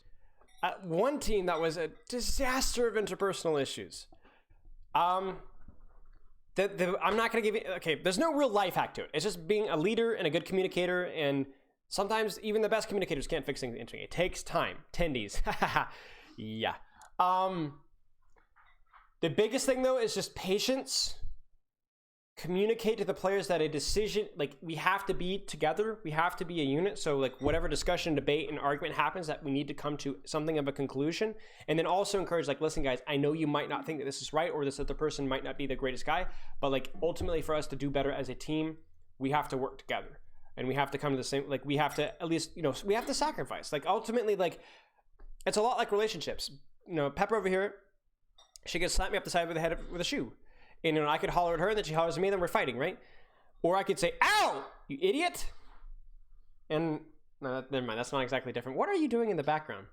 at one team that was a disaster of interpersonal issues. I'm not going to give you... Okay, there's no real life hack to it. It's just being a leader and a good communicator, and sometimes even the best communicators can't fix things interesting. It takes time. Tendies. Yeah. The biggest thing, though, is just patience. Communicate to the players that a decision, like, we have to be together, we have to be a unit, so like whatever discussion, debate, and argument happens, that we need to come to something of a conclusion. And then also encourage, like, listen guys, I know you might not think that this is right, or this other person might not be the greatest guy, but like ultimately for us to do better as a team, we have to work together, and we have to come to the same, like, we have to at least, you know, we have to sacrifice. Like ultimately, like, it's a lot like relationships. You know, Pepper over here, she gets slapped me up the side of the head with a shoe. And, you know, I could holler at her, and then she hollers at me, and then we're fighting, right? Or I could say, ow, you idiot. And, no, never mind, that's not exactly different. What are you doing in the background?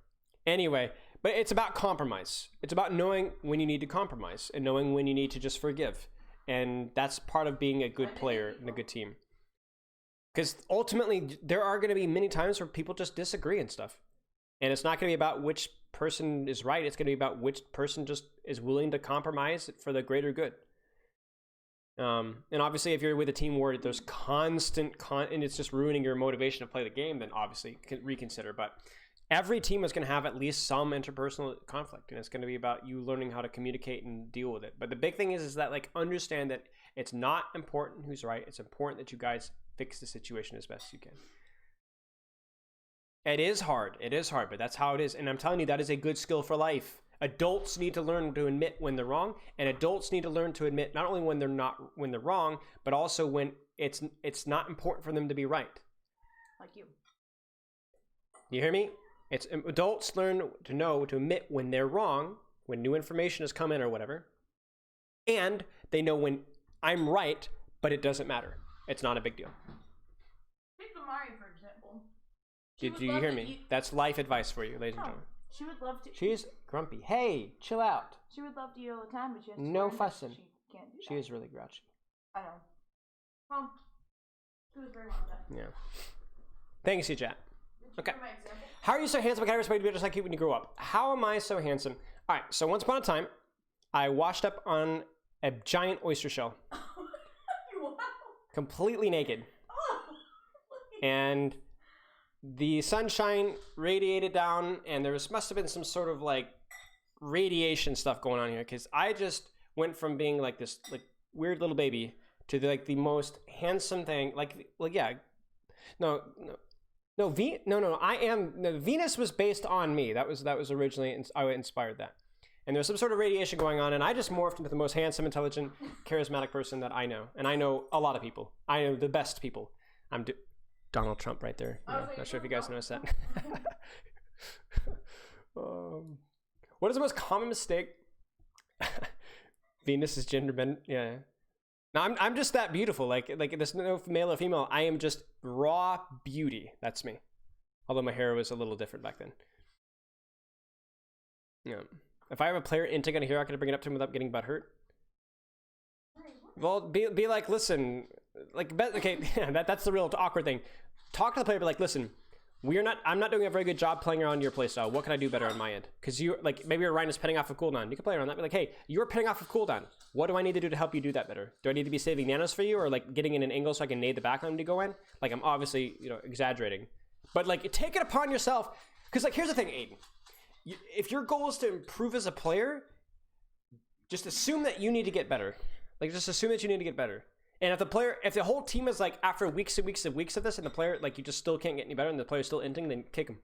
Anyway, but it's about compromise. It's about knowing when you need to compromise and knowing when you need to just forgive. And that's part of being a good player in a good team. Because ultimately, there are going to be many times where people just disagree and stuff. And it's not going to be about which person is right. It's going to be about which person just is willing to compromise for the greater good. And obviously, if you're with a team where there's constant and it's just ruining your motivation to play the game, then obviously reconsider. But every team is going to have at least some interpersonal conflict, and it's going to be about you learning how to communicate and deal with it. But the big thing is that, like, understand that it's not important who's right. It's important that you guys fix the situation as best you can. It is hard, but that's how it is. And I'm telling you, that is a good skill for life. Adults need to learn to admit when they're wrong, and adults need to learn to admit not only when they're wrong, but also when it's not important for them to be right. Like you. You hear me? It's adults learn to know to admit when they're wrong, when new information has come in or whatever, and they know when I'm right, but it doesn't matter. It's not a big deal. Take the Mari, for example. Did you hear me? That's life advice for you, ladies and gentlemen. She would love to. She's grumpy. Hey, chill out. She would love to eat all the time, but she has to No learn that fussing. She can't do She that. is really grouchy. I know. Well, she was very well with that. Yeah. Thanks, you chat. Okay. For my example. How are you so handsome? Can I respect you just like you when you grew up? How am I so handsome? All right. So once upon a time, I washed up on a giant oyster shell, Wow. completely naked, Oh, and the sunshine radiated down, and there must have been some sort of like radiation stuff going on here, because I just went from being like this like weird little baby to the most handsome thing. Venus was based on me. That was originally I inspired that. And there's some sort of radiation going on, and I just morphed into the most handsome, intelligent, charismatic person that I know. And I know a lot of people. I know the best people. Donald Trump right there. Yeah, not sure if you guys noticed that. What is the most common mistake? Venus is gender bend. Yeah. Now I'm just that beautiful. Like there's no male or female. I am just raw beauty. That's me. Although my hair was a little different back then. Yeah. If I have a player into gonna hear, I can bring it up to him without getting butthurt. Well, be like, listen, like, okay, that's the real awkward thing. Talk to the player, be like, listen, I'm not doing a very good job playing around your playstyle. What can I do better on my end? Because you, like, maybe your Reinhardt is petting off of cooldown. You can play around that. Be like, hey, you're petting off of cooldown. What do I need to do to help you do that better? Do I need to be saving nanos for you, or like getting in an angle so I can nade the backline to go in? Like, I'm obviously, exaggerating, but like, take it upon yourself. Because like, here's the thing, Aiden. If your goal is to improve as a player, just assume that you need to get better. Like, just assume that you need to get better. And if the whole team is like, after weeks and weeks and weeks of this, and the player, like, you just still can't get any better, and the player's still inting, then kick him.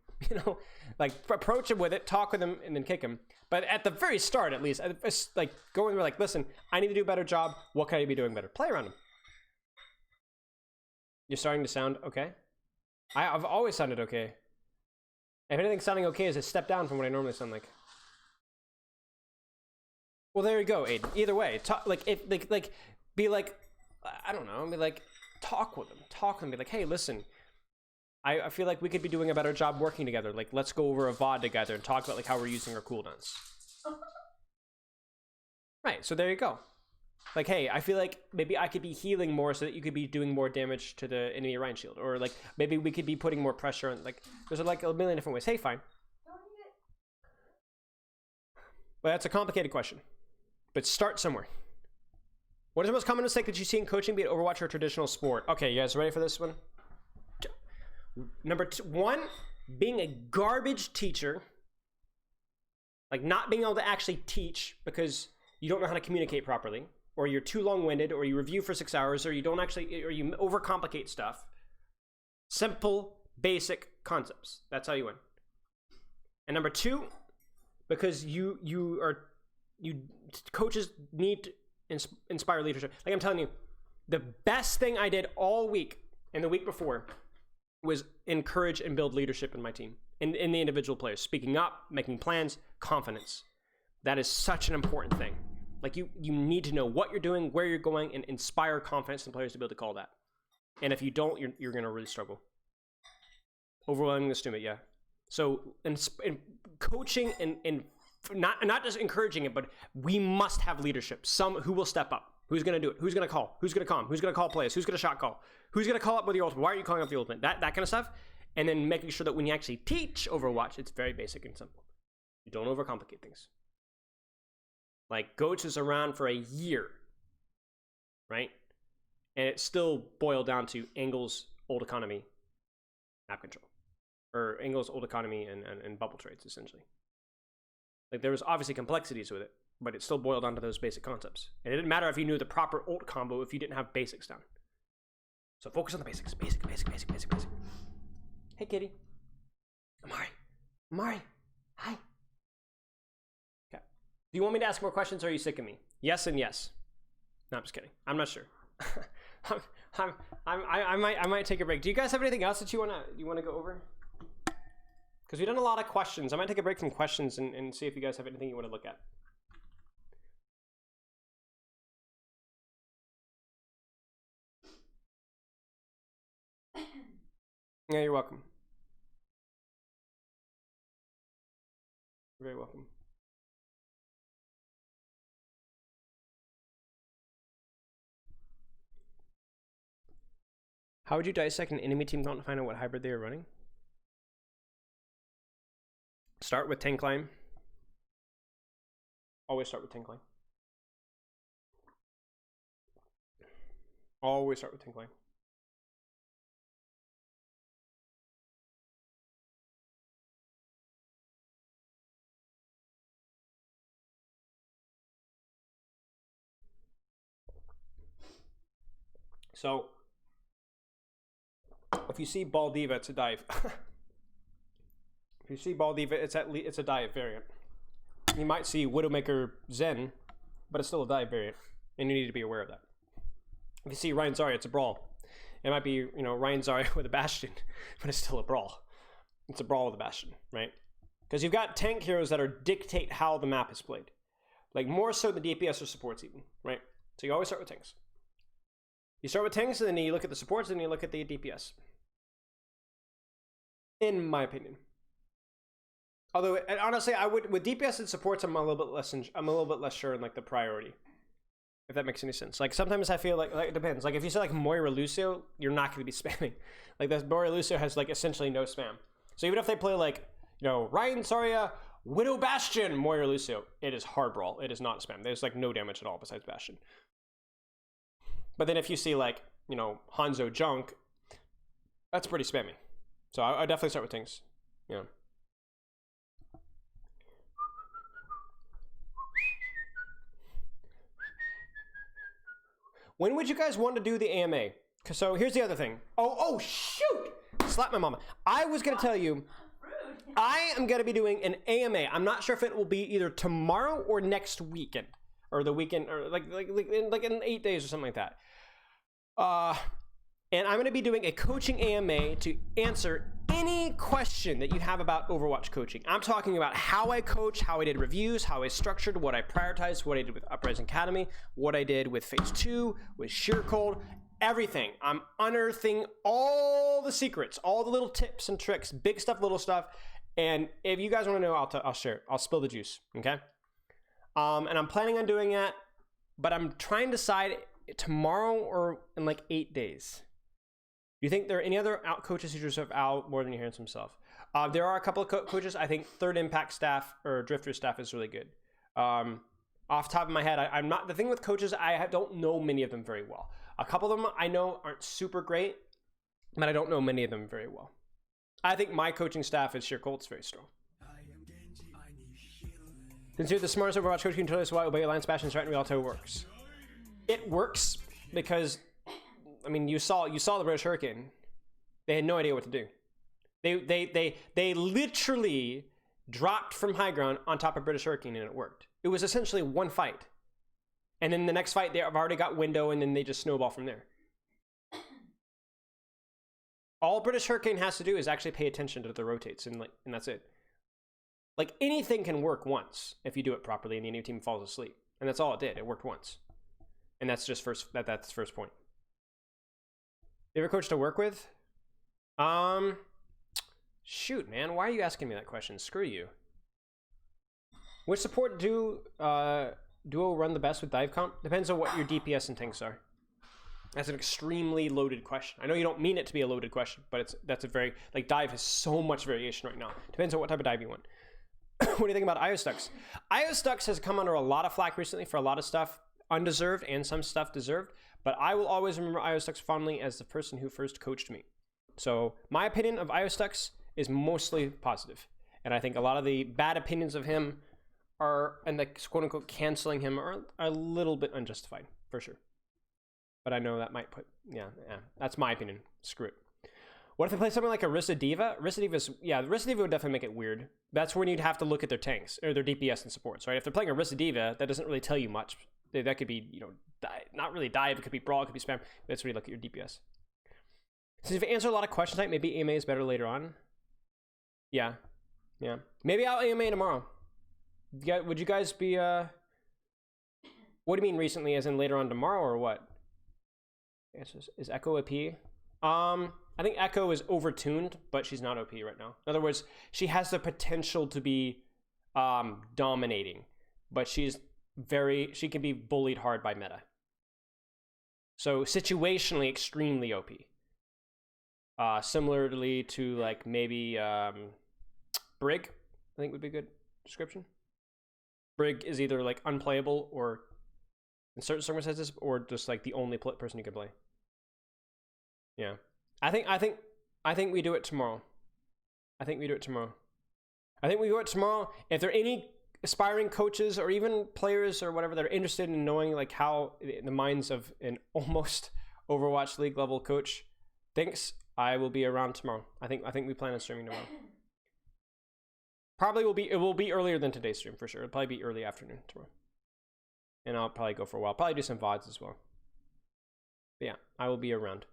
Like, approach him with it, talk with him, and then kick him. But at the very start, at least, like, go in there like, listen, I need to do a better job. What can I be doing better? Play around him. You're starting to sound okay. I've always sounded okay. If anything, sounding okay is a step down from what I normally sound like. Well, there you go, Aiden. Either way, be like, I don't know, be like, talk with them, be like, hey, listen, I feel like we could be doing a better job working together. Like, let's go over a VOD together and talk about like how we're using our cooldowns. Right, so there you go. Like, hey, I feel like maybe I could be healing more so that you could be doing more damage to the enemy Ryan shield. Or like, maybe we could be putting more pressure on, like, there's like a million different ways. Hey, fine. But that's a complicated question. But start somewhere. What is the most common mistake that you see in coaching, be it Overwatch or traditional sport? Okay, you guys ready for this one? Number 1, being a garbage teacher. Like, not being able to actually teach because you don't know how to communicate properly, or you're too long-winded, or you review for 6 hours, or you overcomplicate stuff. Simple, basic concepts. That's how you win. And number 2, because coaches need to inspire leadership. Like, I'm telling you, the best thing I did all week and the week before was encourage and build leadership in my team, in the individual players, speaking up, making plans, confidence. That is such an important thing. Like, you need to know what you're doing, where you're going, and inspire confidence in players to be able to call that. And if you don't, you're going to really struggle. Overwhelming the student, yeah. So, in coaching and not just encouraging it, but we must have leadership. Some who will step up. Who's going to do it? Who's going to call? Who's going to calm? Who's going to call plays? Who's going to shot call? Who's going to call up with your ultimate? Why are you calling up the ultimate? That kind of stuff. And then making sure that when you actually teach Overwatch, it's very basic and simple. You don't overcomplicate things. Like, Goats is around for a year, right? And it still boiled down to Engel's old economy, map control. Or Engel's old economy and bubble trades, essentially. Like, there was obviously complexities with it, but it still boiled down to those basic concepts. And it didn't matter if you knew the proper ult combo if you didn't have basics down. So focus on the basics. Basic. Hey, kitty. Amari. Hi. Do you want me to ask more questions, or are you sick of me? Yes and yes. No, I'm just kidding. I'm not sure. I might take a break. Do you guys have anything else that you wanna go over? Because we've done a lot of questions. I might take a break from questions and see if you guys have anything you want to look at. Yeah, you're welcome. You're very welcome. How would you dissect an enemy team count to find out what hybrid they are running? Start with tank line. Always start with tank line. Always start with tank line. So, if you see Ball Diva, it's a dive. If you see Ball Diva, it's a dive variant. You might see Widowmaker Zen, but it's still a dive variant, and you need to be aware of that. If you see Ryan Zarya, it's a brawl. It might be, you know, Ryan Zarya with a Bastion, but it's still a brawl. It's a brawl with a Bastion, right? Because you've got tank heroes that dictate how the map is played. Like, more so than DPS or supports even, right? So you always start with tanks. You start with tanks, and then you look at the supports, and then you look at the DPS. In my opinion. Although, honestly, I would, with DPS and supports, I'm a little bit less sure in like the priority. If that makes any sense. Like, sometimes I feel like it depends. Like, if you say like Moira Lucio, you're not going to be spamming. Like, this Moira Lucio has like essentially no spam. So even if they play like, you know, Ryan Zarya, Widow Bastion, Moira Lucio, it is hard brawl. It is not spam. There's like no damage at all besides Bastion. But then if you see like, you know, Hanzo Junk, that's pretty spammy. So I definitely start with things. Yeah. When would you guys want to do the AMA? So here's the other thing. Oh, shoot! Slap my mama. I was going to tell you, I am going to be doing an AMA. I'm not sure if it will be either tomorrow or next weekend. Or the weekend, or like in 8 days or something like that. And I'm going to be doing a coaching AMA to answer any question that you have about Overwatch coaching. I'm talking about how I coach, how I did reviews, how I structured, what I prioritized, what I did with Uprising Academy, what I did with Phase 2, with Sheer Cold, everything. I'm unearthing all the secrets, all the little tips and tricks, big stuff, little stuff. And if you guys want to know, I'll share it. I'll spill the juice, okay? And I'm planning on doing that, but I'm trying to decide tomorrow or in like 8 days. Do you think there are any other out coaches who deserve out more than he hears himself? There are a couple of coaches. I think Third Impact staff or Drifter staff is really good. Off the top of my head, I'm not. The thing with coaches, I don't know many of them very well. A couple of them I know aren't super great, but I don't know many of them very well. I think my coaching staff is Sheer Colt's very strong. Since you're the smartest Overwatch coach, can you tell us why Obey Alliance Bastion Threat and Realto works? It works because, I mean, you saw the British Hurricane. They had no idea what to do. They literally dropped from high ground on top of British Hurricane, and it worked. It was essentially one fight. And then the next fight, they've already got window, and then they just snowball from there. All British Hurricane has to do is actually pay attention to the rotates, and that's it. Like, anything can work once if you do it properly and the enemy team falls asleep. And that's all it did. It worked once. And that's just that's first point. Favorite coach to work with? Shoot, man. Why are you asking me that question? Screw you. Which support duo run the best with dive comp? Depends on what your DPS and tanks are. That's an extremely loaded question. I know you don't mean it to be a loaded question, but that's a very, like, dive has so much variation right now. Depends on what type of dive you want. What do you think about IOStux? IOStux has come under a lot of flack recently for a lot of stuff undeserved and some stuff deserved, but I will always remember IOStux fondly as the person who first coached me. So my opinion of IOStux is mostly positive, and I think a lot of the bad opinions of him are, and the quote-unquote canceling him, are a little bit unjustified, for sure. But I know that might put, yeah, that's my opinion. Screw it. What if they play something like Orisa Diva? Orisa Diva's, yeah, Orisa Diva would definitely make it weird. That's when you'd have to look at their tanks, or their DPS and supports, right? If they're playing Orisa Diva, that doesn't really tell you much. That could be, you know, not really dive, it could be brawl, it could be spam. That's where you look at your DPS. Since you've answered a lot of questions tonight, maybe AMA is better later on. Yeah. Yeah. Maybe I'll AMA tomorrow. Would you guys be, what do you mean recently, as in later on tomorrow, or what? Is Echo OP? I think Echo is overtuned, but she's not OP right now. In other words, she has the potential to be dominating, but she can be bullied hard by meta. So situationally, extremely OP. Similarly to like maybe Brig, I think would be a good description. Brig is either like unplayable or in certain circumstances, or just like the only person you can play. Yeah, I think we do it tomorrow. I think we do it tomorrow. If there are any aspiring coaches or even players or whatever that are interested in knowing like how the minds of an almost Overwatch League level coach thinks, I will be around tomorrow. I think we plan on streaming tomorrow. It will be earlier than today's stream for sure. It'll probably be early afternoon tomorrow. And I'll probably go for a while. Probably do some VODs as well. But yeah, I will be around.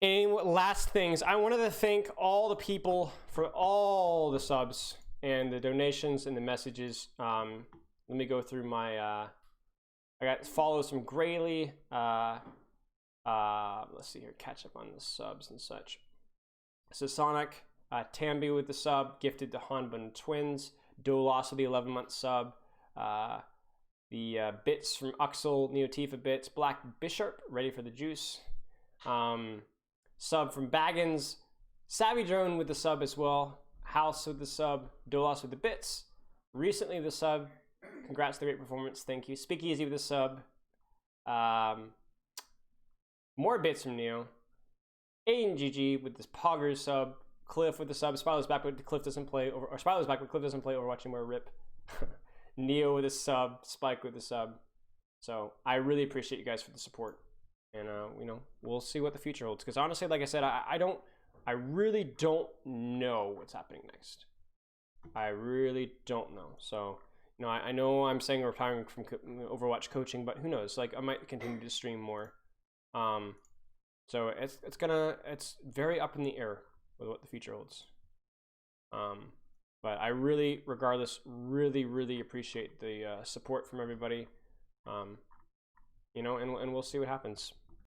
And last things, I wanted to thank all the people for all the subs and the donations and the messages. Let me go through my, I got follows from Grayley. Let's see here, catch up on the subs and such. So Sonic, Tambi with the sub, gifted to Hanbun Twins. Dolos with the 11-month sub. The bits from Uxel, Neotifa bits. Black Bishop, ready for the juice. Sub from Baggins. Savvy Drone with the sub as well. House with the sub. Dolos with the bits. Recently the sub. Congrats to the great performance. Thank you. Speakeasy with the sub. More bits from Neo. Aiden GG with this Poggers sub. Cliff with the sub. Spilo's back with Cliff doesn't play over. Or Spilo's back with Cliff doesn't play Overwatch anymore. RIP. Neo with a sub. Spike with a sub. So I really appreciate you guys for the support. And you know, we'll see what the future holds. Because honestly, like I said, I really don't know what's happening next. I really don't know. So, you know, I know I'm saying retiring from Overwatch coaching, but who knows? Like, I might continue to stream more. So it's very up in the air with what the future holds. But I really, regardless, really appreciate the support from everybody. You know, and we'll see what happens.